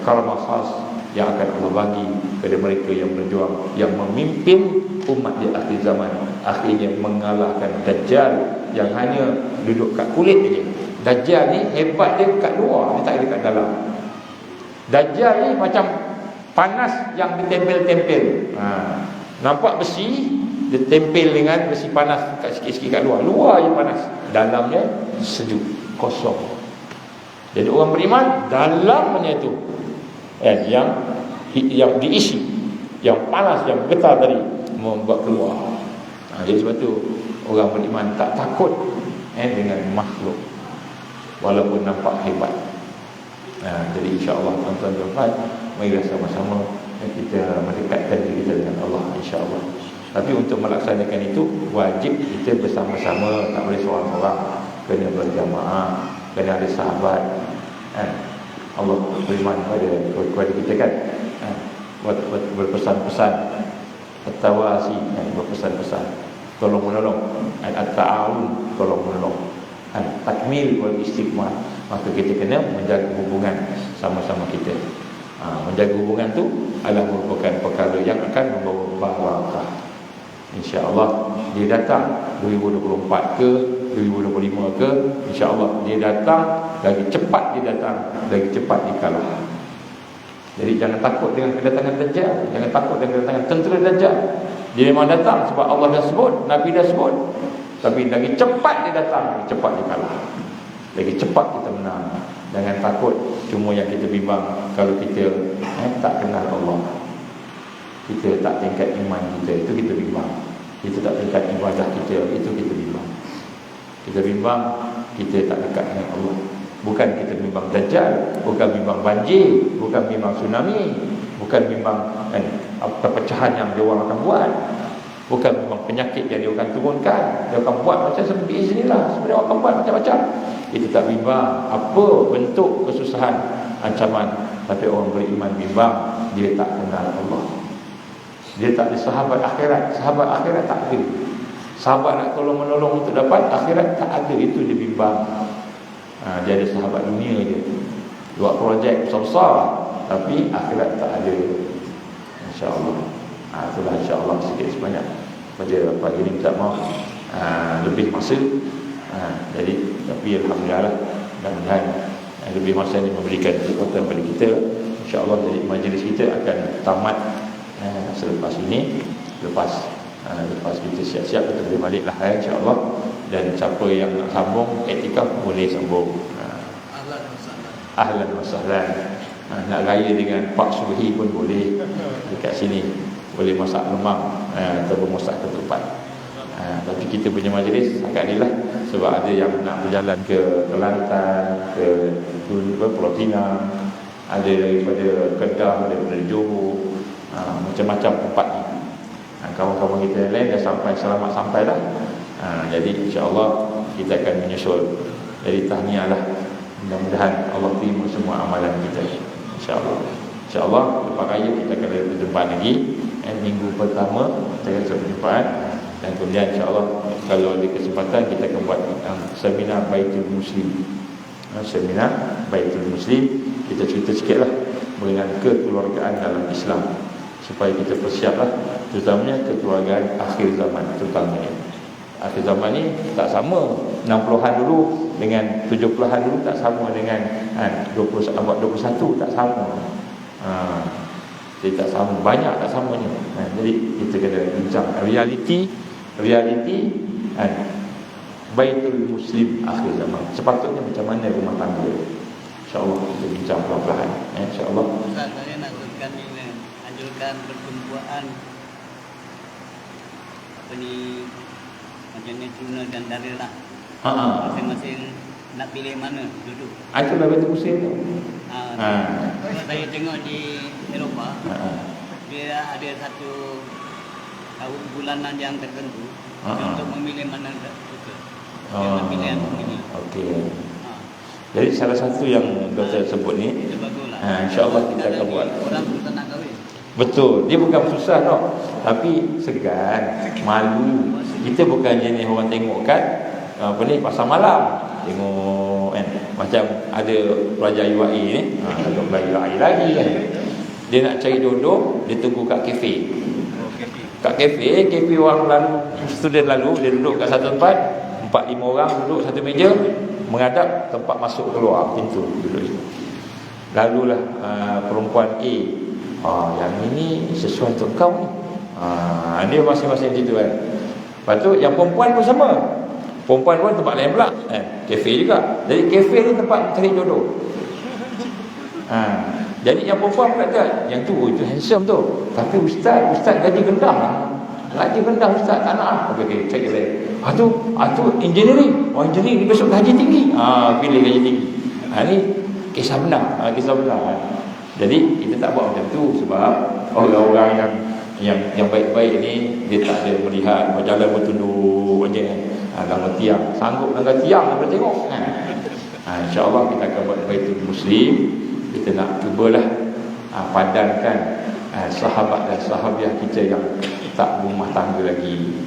karamah khas yang akan Allah bagi kepada mereka yang berjuang, yang memimpin umat di akhir zaman. Akhirnya mengalahkan Dajjal yang hanya duduk kat kulit saja. Dajjal ni hebat dia kat luar, dia tak ada kat dalam. Dajjal ni macam panas yang ditempel-tempel. Nampak besi, dia tempel dengan besi panas kat sikit-sikit kat luar. Luar je panas, dalamnya sejuk, kosong. Jadi orang beriman dalamnya tu yang diisi, yang panas, yang getar tadi, membuat keluar. Jadi sebab tu orang beriman tak takut dengan makhluk, walaupun nampak hebat. Jadi insya-Allah tuan-tuan dan puan, mari sama-sama kita mendekatkan diri kita dengan Allah, insya-Allah. Tapi untuk melaksanakan itu wajib kita bersama-sama, tak boleh seorang-seorang, kena berjamaah, kena ada sahabat. Allah beriman kepada kita kan, berpesan-pesan, at-tawasi, berpesan-pesan, tolong menolong, at-ta'awun, tolong menolong, takmil wal istiqmah. Maka kita kena menjaga hubungan sama-sama kita. Menjaga hubungan tu adalah merupakan perkara yang akan membawa barakah. InsyaAllah dia datang 2024 ke 2025 ke, InsyaAllah dia datang, lagi cepat dia datang, lagi cepat dia kalah. Jadi jangan takut dengan kedatangan Dajjal, jangan takut dengan kedatangan tentera Dajjal. Dia memang datang sebab Allah dah sebut, Nabi dah sebut. Tapi lagi cepat dia datang, lagi cepat dia kalah. Lagi cepat kita menang. Jangan takut. Cuma yang kita bimbang, kalau kita tak kenal Allah, kita letak tingkat iman kita, itu kita bimbang. Kita tak tingkat ibadah kita, itu kita bimbang. Kita bimbang kita tak dekat dengan Allah. Bukan kita bimbang dajjal, bukan bimbang banjir, bukan bimbang tsunami, bukan bimbang perpecahan yang dia orang akan buat, bukan bimbang penyakit yang dia akan turunkan. Dia akan buat macam seperti inilah, sebenarnya orang akan buat macam-macam. Kita tak bimbang apa bentuk kesusahan, ancaman. Tapi orang beriman bimbang, dia tak kenal Allah. Dia tak ada sahabat akhirat. Sahabat akhirat tak ada. Sahabat nak tolong menolong untuk dapat akhirat tak ada. Itu dia bimbang. Dia ada sahabat dunia je, buat projek besar-besar, tapi akhirat tak ada. InsyaAllah. Itulah insyaAllah sikit sebanyak. Pada pagi ni tak mau lebih masa. Jadi tapi alhamdulillah lah, mudah-mudahan lebih masa ni memberikan kekuatan kepada kita. InsyaAllah jadi majlis kita akan tamat selepas ini. Lepas kita siap-siap kita boleh balik lah insyaAllah. Dan siapa yang nak sambung iktikaf boleh sambung. Ahlan wa sahlan. Nak raya dengan Pak Suhi pun boleh dekat sini. Boleh masak lemang ataupun masak ketupat. Tapi kita punya majlis agak ni lah. Sebab ada yang nak berjalan ke Kelantan, ke Pulau Pinang, ada daripada Kedah, daripada Johor, macam-macam tempat ni. Kawan-kawan kita yang lain dah selamat sampai dah. Jadi insyaAllah kita akan menyusul. Jadi tahniah lah. Mudah-mudahan Allah terima semua amalan kita, InsyaAllah. InsyaAllah lepas raya kita akan ada perjumpaan lagi. Minggu pertama kita akan ada perjumpaan. Dan kemudian insyaAllah kalau ada kesempatan kita akan buat seminar Baitul Muslim. Seminar Baitul Muslim. Kita cerita sikit lah mengenai kekeluargaan dalam Islam, supaya kita persiap lah, terutamanya kekeluargaan akhir zaman. Terutamanya akhir zaman ni tak sama 60-an dulu dengan 70-an dulu, tak sama dengan abad 21, tak sama. Jadi tak sama, banyak tak samanya. Jadi kita kena bincang realiti Baitul Muslim akhir zaman. Sepatutnya macam mana rumah tangga. InsyaAllah kita bincang pelan-pelan. InsyaAllah. Ustaz, saya nak anjurkan perkumpulan apa ni, macam ni tuna dan dara lah. Masing-masing nak pilih mana duduk. Itulah Baitul Muslim tu. Saya tengok di Eropah, dia ada satu bulanan yang tertentu untuk memilih mana suka. Dia pilih yang ini. Okey. Jadi salah satu yang doktor sebut ni, insya-Allah kita akan buat. Orang susah nak kahwin. Betul, dia bukan susah tau, tapi segan, malu. Kita bukan jenis orang tengok kat pasar malam. Tengok kan, macam ada pelajar UAE ni, ada pelajar UAE lagi kan. Dia nak cari jodoh, dia tunggu kat kafe. Kat kafe orang lalu, student lalu, dia duduk kat satu tempat, 4-5 orang duduk satu meja, menghadap tempat masuk keluar pintu duduk situ. Lalulah perempuan A, yang ini sesuai untuk kau ni. Dia masing-masing situ kan. Lepas tu yang perempuan pun sama. Perempuan pun tempat lain pula, kafe juga. Jadi kafe ni tempat cari jodoh. Jadi yang perempuan pula tak, yang tu itu handsome tu, tapi ustaz gaji rendah lah. Gaji rendah ustaz tak nak. Okey, cek dia. Tu engineering. Engineering ni besok gaji tinggi. Pilih gaji tinggi. Ni kisah benar. Jadi kita tak buat macam tu, sebab orang-orang yang baik-baik ni dia tak ada melihat berjalan bertunduk aja. Langgar tiang, sanggup langgar tiang kita tengok. InsyaAllah kita akan buat Baitul Muslim. Kita nak cubalah padankan sahabat dan sahabiah kita yang tak berumah tangga lagi.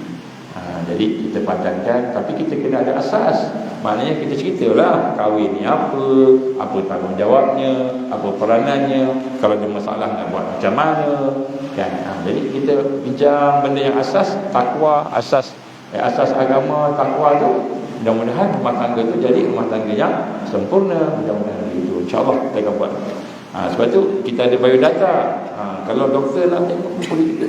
Jadi kita padankan, tapi kita kena ada asas. Maknanya kita ceritalah kahwin ni apa tanggungjawabnya, apa peranannya, kalau ada masalah nak buat macam mana kan. Jadi kita bincang benda yang asas takwa, asas agama takwa tu. Mudah-mudahan rumah tangga tu jadi rumah tangga yang sempurna. Mudah-mudahan begitu, insyaAllah kita akan buat. Sebab tu kita ada biodata. Kalau doktor nak tengok boleh kita.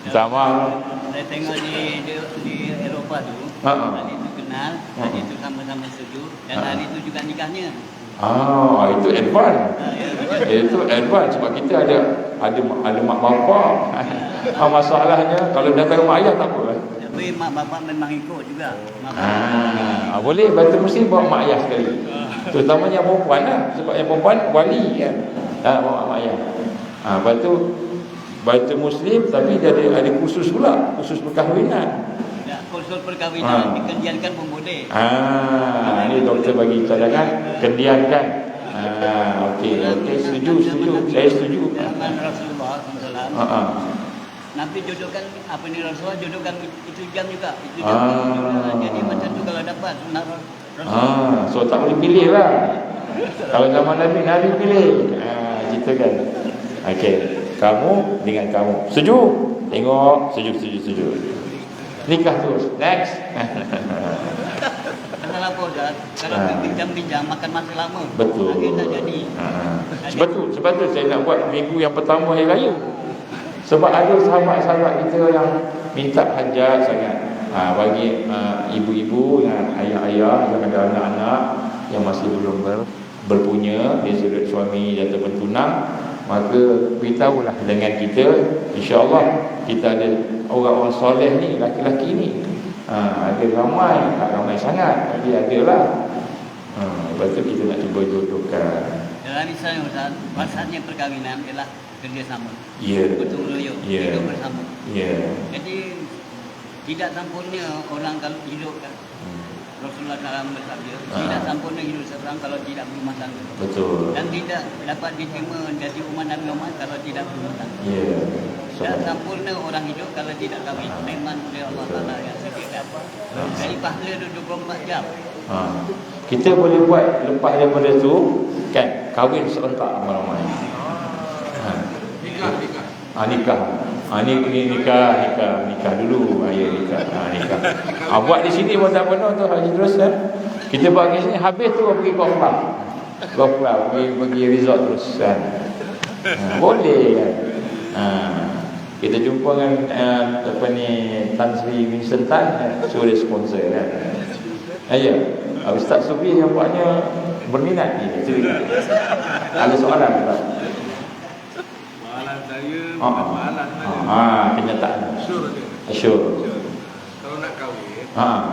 Sama. Saya tengok di Eropah tu, hari itu kenal, hari itu sama-sama setuju, dan hari itu juga nikahnya. Itu advance. Itu advance sebab kita ada mak bapak. Masalahnya kalau datang mak ayah tak apa. Tapi mak bapak memang ikut juga. Boleh Baitul Muslim bawa mak ayah sekali. Terutamanya perempuan lah. Sebab yang perempuan wali kan. Bawa mak ayah. Lepas tu Baitul Muslim tapi dia ada khusus pula, khusus perkahwinan. Ya, khusus perkahwinan dikendiankan pun boleh. Ini doktor bagi cadangan kendiankan. Okey, setuju. Saya setuju. Zaman Rasulullah SAW. Nabi jodohkan Rasulullah jodohkan itu jam juga. Itu jam. Jadi macam tu kalau dapat sunat Rasulullah. So tak boleh pilih lah. Kalau zaman Nabi pilih. Cerita kan. Okey, kamu dengan kamu. Setuju? Tengok, setuju. Nikah terus. Next. Salah apa Ustaz? Kalau bincang-bincang makan masa lama. Betul. Lagi tak jadi. Sebab tu saya nak buat minggu yang pertama hari raya. Sebab ada sahabat-sahabat kita yang minta hajat sangat. Bagi ibu-ibu dan ayah-ayah yang ada anak-anak yang masih belum berpunya, dia sudah suami ataupun tunang, maka beritahulah dengan kita, insya-Allah kita ada orang-orang soleh ni, laki-laki ni. Ada ramai, tak ramai sangat, tapi adalah. Lepas tu kita nak cuba jodohkan. Dalam Islam Ustaz, maksudnya perkahwinan ialah kerjasama. Betul royong, hidup bersama. Jadi tidak sempurna orang kalau hidup kan. Rasulullah SAW bersabda, tidak sempurna hidup seorang kalau tidak berumah tangga. Betul. Dan tidak dapat diterima jadi umat Nabi Muhammad kalau tidak berumah tangga. Dan sempurna orang hidup kalau tidak kahwin. Memang oleh Allah Taala yang setiap apa. Dari pahala 24 jam. Kita boleh buat lepas daripada tu kan, kahwin serentak ramai-ramai. Nikah. Nikah dulu. Nikah. Buat di sini pun tak penuh tu Haji terus kan. Kita buat di sini habis tu pergi golf club, pergi resort terus kan. Boleh kan. Kita jumpa dengan Tan Sri Vincent Tan, suruh dia sponsor kan. Ustaz Sufi yang buatnya berminat ni. Ada soalan tak? Soalan saya soalan saja. Kenyataan. Sure. Kalau nak kahwin, kan,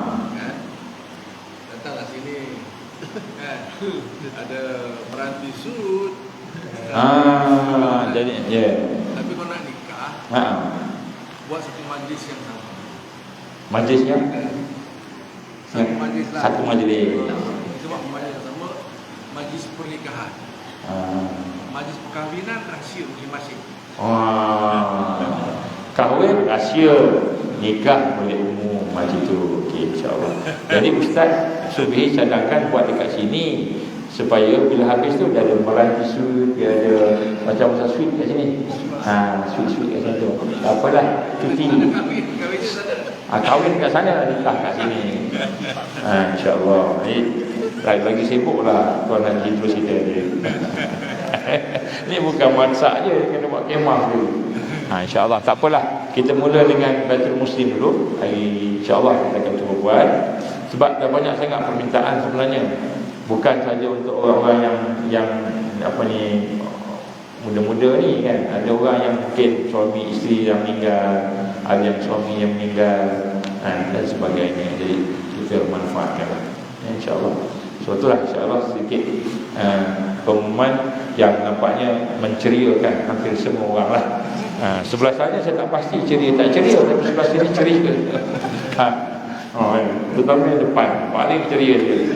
datanglah sini. Kan, ada peranti sud. Jadi Tapi kalau nak nikah, buat satu majlis yang sama. Majlisnya? Satu majlis lah. Satu majlis. Sebab majlis yang sama, majlis pernikahan. Majlis perkahwinan rahsia masing-masing. Kahwin rahsia, nikah boleh umum macam tu. Okey, insya-Allah. Jadi Ustaz Subhi cadangkan buat dekat sini supaya bila habis tu dia ada meranti suit, dia ada macam-macam suit kat sini. Suit kat sini tu. Tak apalah, cuti. Kahwin kat sana, nikah kat sini. Insya-Allah. Lagi sibuklah Tuan Haji terus kita ni. Ni bukan masak je, kena buat kemah dulu. InsyaAllah, tak apalah. Kita mula dengan Baitul Muslim dulu. InsyaAllah kita akan cuba buat. Sebab dah banyak sangat permintaan sebenarnya. Bukan saja untuk orang-orang yang muda-muda ni kan. Ada orang yang mungkin suami isteri yang meninggal, ada yang suami yang meninggal, dan sebagainya. Jadi kita manfaatkan, InsyaAllah. So itulah insyaAllah sedikit pengumuman yang nampaknya menceriakan hampir semua orang lah. Sebelah sana saya tak pasti ceria tak ceria, tapi sebelah sini ceria. Terutama yang depan paling ceria dia.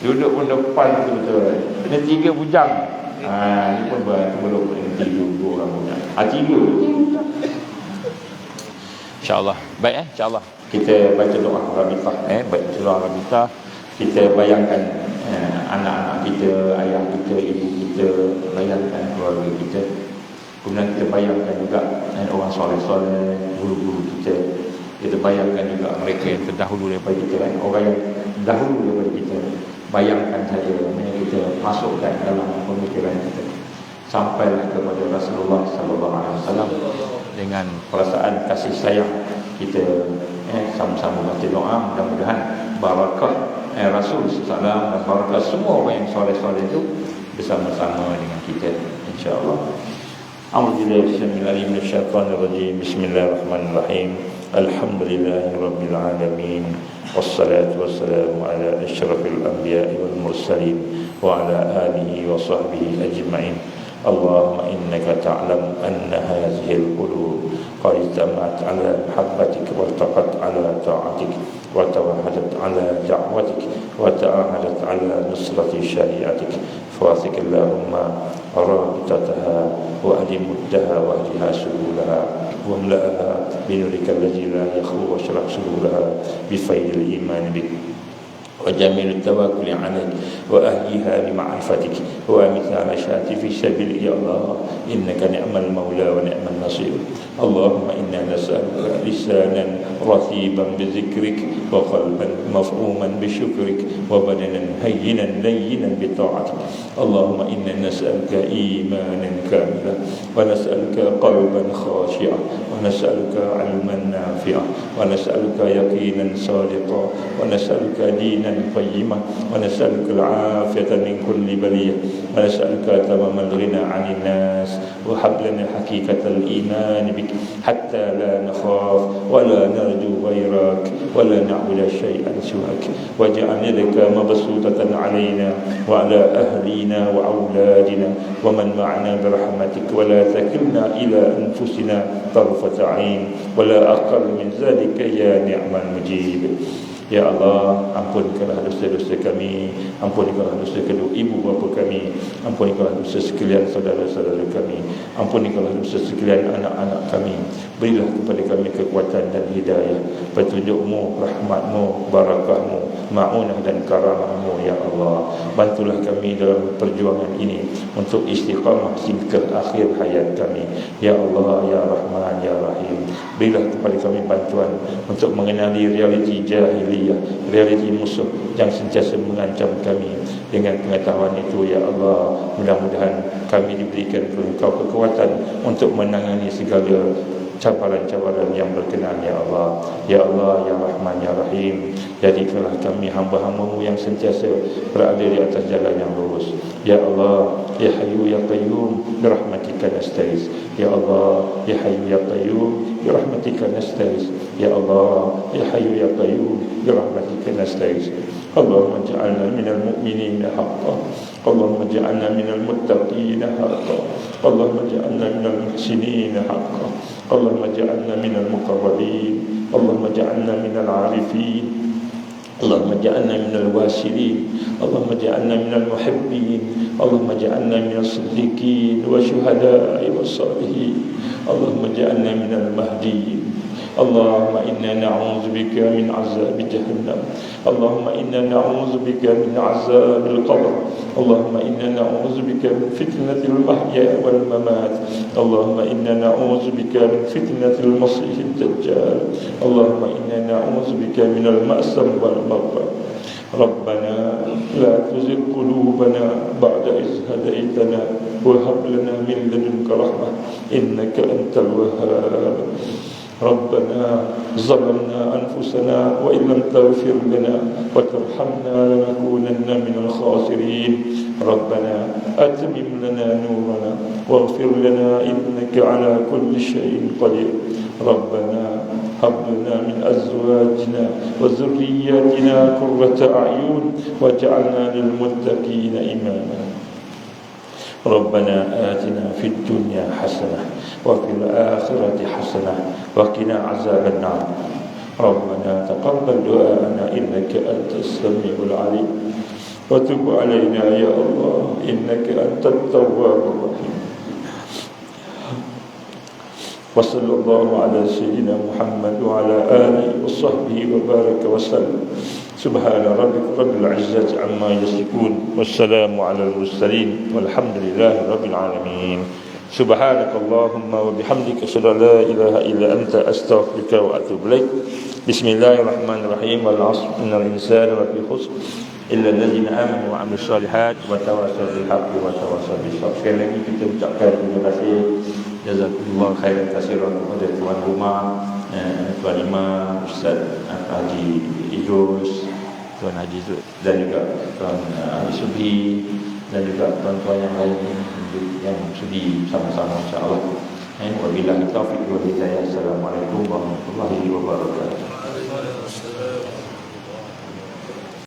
Duduk pun depan betul-betul. Ini 3 bujang. Ini pun belum 3 orang bujang. 3. InsyaAllah. Baik insyaAllah. Kita baca doa Rabitah. Baca doa Rabitah. Kita bayangkan anak-anak kita, ayah kita, ibu kita, bayangkan keluarga kita. Kemudian kita bayangkan juga orang soleh-soleh, guru-guru kita. Kita bayangkan juga mereka yang terdahulu daripada kita, orang yang dahulu daripada kita. Bayangkan saja kita masukkan dalam pemikiran kita. Sampailah kepada Rasulullah SAW dengan perasaan kasih sayang kita. Sama-sama baca doa, mudah-mudahan barakah Rasul Sallam dan barakah semua orang yang soleh-soleh itu bersama-sama dengan kita, insya-Allah. A'udzubillahi minasyaitonir rajim. Bismillahirrahmanirrahim. Alhamdulillahirabbil alamin. Wassalatu wassalamu ala asyrafil anbiya'i wal mursalin wa ala alihi wa sahbihi ajma'in. Allahumma innaka ta'lam anna hadhihi al-qulub qad ijtama'at ala mahabbatik wa taqat ala ta'atik wa tawahadat ala da'watik wa ta'ahadat ala nusrati syariatik fawasik Allahumma rabitataha wa adimuddaha wa ahliha subulaha wa mla'aha binurika alladhi la yakhlu wa syrah subulaha bifaidil iman bik وجميل التوكل عليك وأهلها بمعرفتك وأمثال مشات في سبيل يا الله إنك نعم المولى ونعم النصير. اللهم إنا نسألك لسانا رثيبا بذكرك وقلبا مفعوما بشكرك وبدنا هينا لينا بطاعتك. اللهم إنا نسألك إيمانا كاملا ونسألك قلبا خاشعا ونسألك علما نافعا ونسألك يقينا صادقا ونسألك دينا قيما ونسألك العافية من كل بلية ونسألك تمام الغنى عن الناس وهب لنا حقيقة الإيمان بك حتى لا نخاف ولا نرجو غيرك ولا نعبد شيئا سواك واجعل يدك مبسوطة علينا وعلى أهلنا وأولادنا ومن معنا برحمتك ولا تكلنا إلى أنفسنا طرفة عين ولا أقل من ذلك يا نعم المجيب. Ya Allah, ampunikanlah dosa-dosa kami, ampunikanlah dosa kedua ibu bapa kami, ampunikanlah dosa sekalian saudara-saudara kami, ampunikanlah dosa sekalian anak-anak kami. Berilah kepada kami kekuatan dan hidayah, petunjuk-Mu, rahmat-Mu, barakah-Mu, ma'unah dan karamah-Mu ya Allah. Bantulah kami dalam perjuangan ini untuk istiqamah hingga akhir hayat kami. Ya Allah, ya Rahman, ya Rahim. Berilah kepada kami bantuan untuk mengenali realiti jahiliyah, realiti musuh yang sentiasa mengancam kami. Dengan pengetahuan itu ya Allah, mudah-mudahan kami diberikan Engkau kekuatan untuk menangani segala cabaran-cabaran yang berkenaan ya Allah. Ya Allah, ya Rahman, ya Rahim. Jadikanlah kami hamba-hamba-Mu yang sentiasa berada di atas jalan yang lurus. Ya Allah, ya Hayyu ya Qayyum, birahmatika nasta'is. Ya Allah, ya Hayyu ya Qayyum, birahmatika nasta'is. Ya Allah, ya Hayyu ya Qayyum, birahmatika nasta'is. Allahumma ij'alna minal mu'minina haqqan. Allahumma ij'alna minal muttaqina haqqan. Allahumma ij'alna minal muhsinina haqqan. Allahumma ij'alna minal muqarrabin. Allahumma ij'alna minal 'arifin. Allahumma ij'alna minal wasilin. Allahumma ij'alna minal muhibbin. Allahumma ij'alna minas siddiqin wa syuhada'i was salihin. Allahumma ij'alna minal mahdiin. Allahumma inna na'udzu bika min 'adzabi jahannam. Allahumma inna na'udzu bika min 'adzabil qabr. Allahumma inna na'udzu bika min fitnatil mahya wal mamat. Allahumma inna na'udzu bika min fitnatil masiihid dajjal. Allahumma inna na'udzu bika minal ma'sam wal maghrib. ربنا لا تزغ قلوبنا بعد إذ هديتنا وهب لنا من لدنك رحمة إنك أنت الوهاب. ربنا ظلمنا أنفسنا وإن لم تغفر لنا وترحمنا لنكونن من الخاسرين. ربنا أتمم لنا نورنا واغفر لنا إنك على كل شيء قدير. ربنا هب لنا من أزواجنا وذرياتنا قرة أعين واجعلنا للمتقين إماما. ربنا آتنا في الدنيا حسنة وفي الآخرة حسنة وقنا عذاب النار. ربنا تقبل دعاءنا إنك أنت السميع العليم وتب علينا يا الله إنك أنت التواب الرحيم. وصلى الله على سيدنا محمد وعلى آله وصحبه وبارك وسلم. سبحان ربك رب العزة عما يصفون والسلام على المرسلين والحمد لله رب العالمين. سبحانك اللهم وبحمدك أشهد أن لا إله إلا أنت أستغفرك وأتوب إليك. بسم الله الرحمن الرحيم. والعصر إن الإنسان لفي خسر إلا الذين آمنوا وعملوا الصالحات وتواصوا بالحق وتواصوا بالصبر. Sekali lagi kita ucapkan terima kasih, jazakumullah khairan katsiran kepada tuan rumah, tuan imam, Ustaz Haji Idrus, Tuan Haji dan juga Tuan Haji Subhi dan juga tuan-tuan yang lain yang sudi sama-sama insya-Allah. Wabillahi taufiq wal hidayah. Assalamualaikum warahmatullahi wabarakatuh.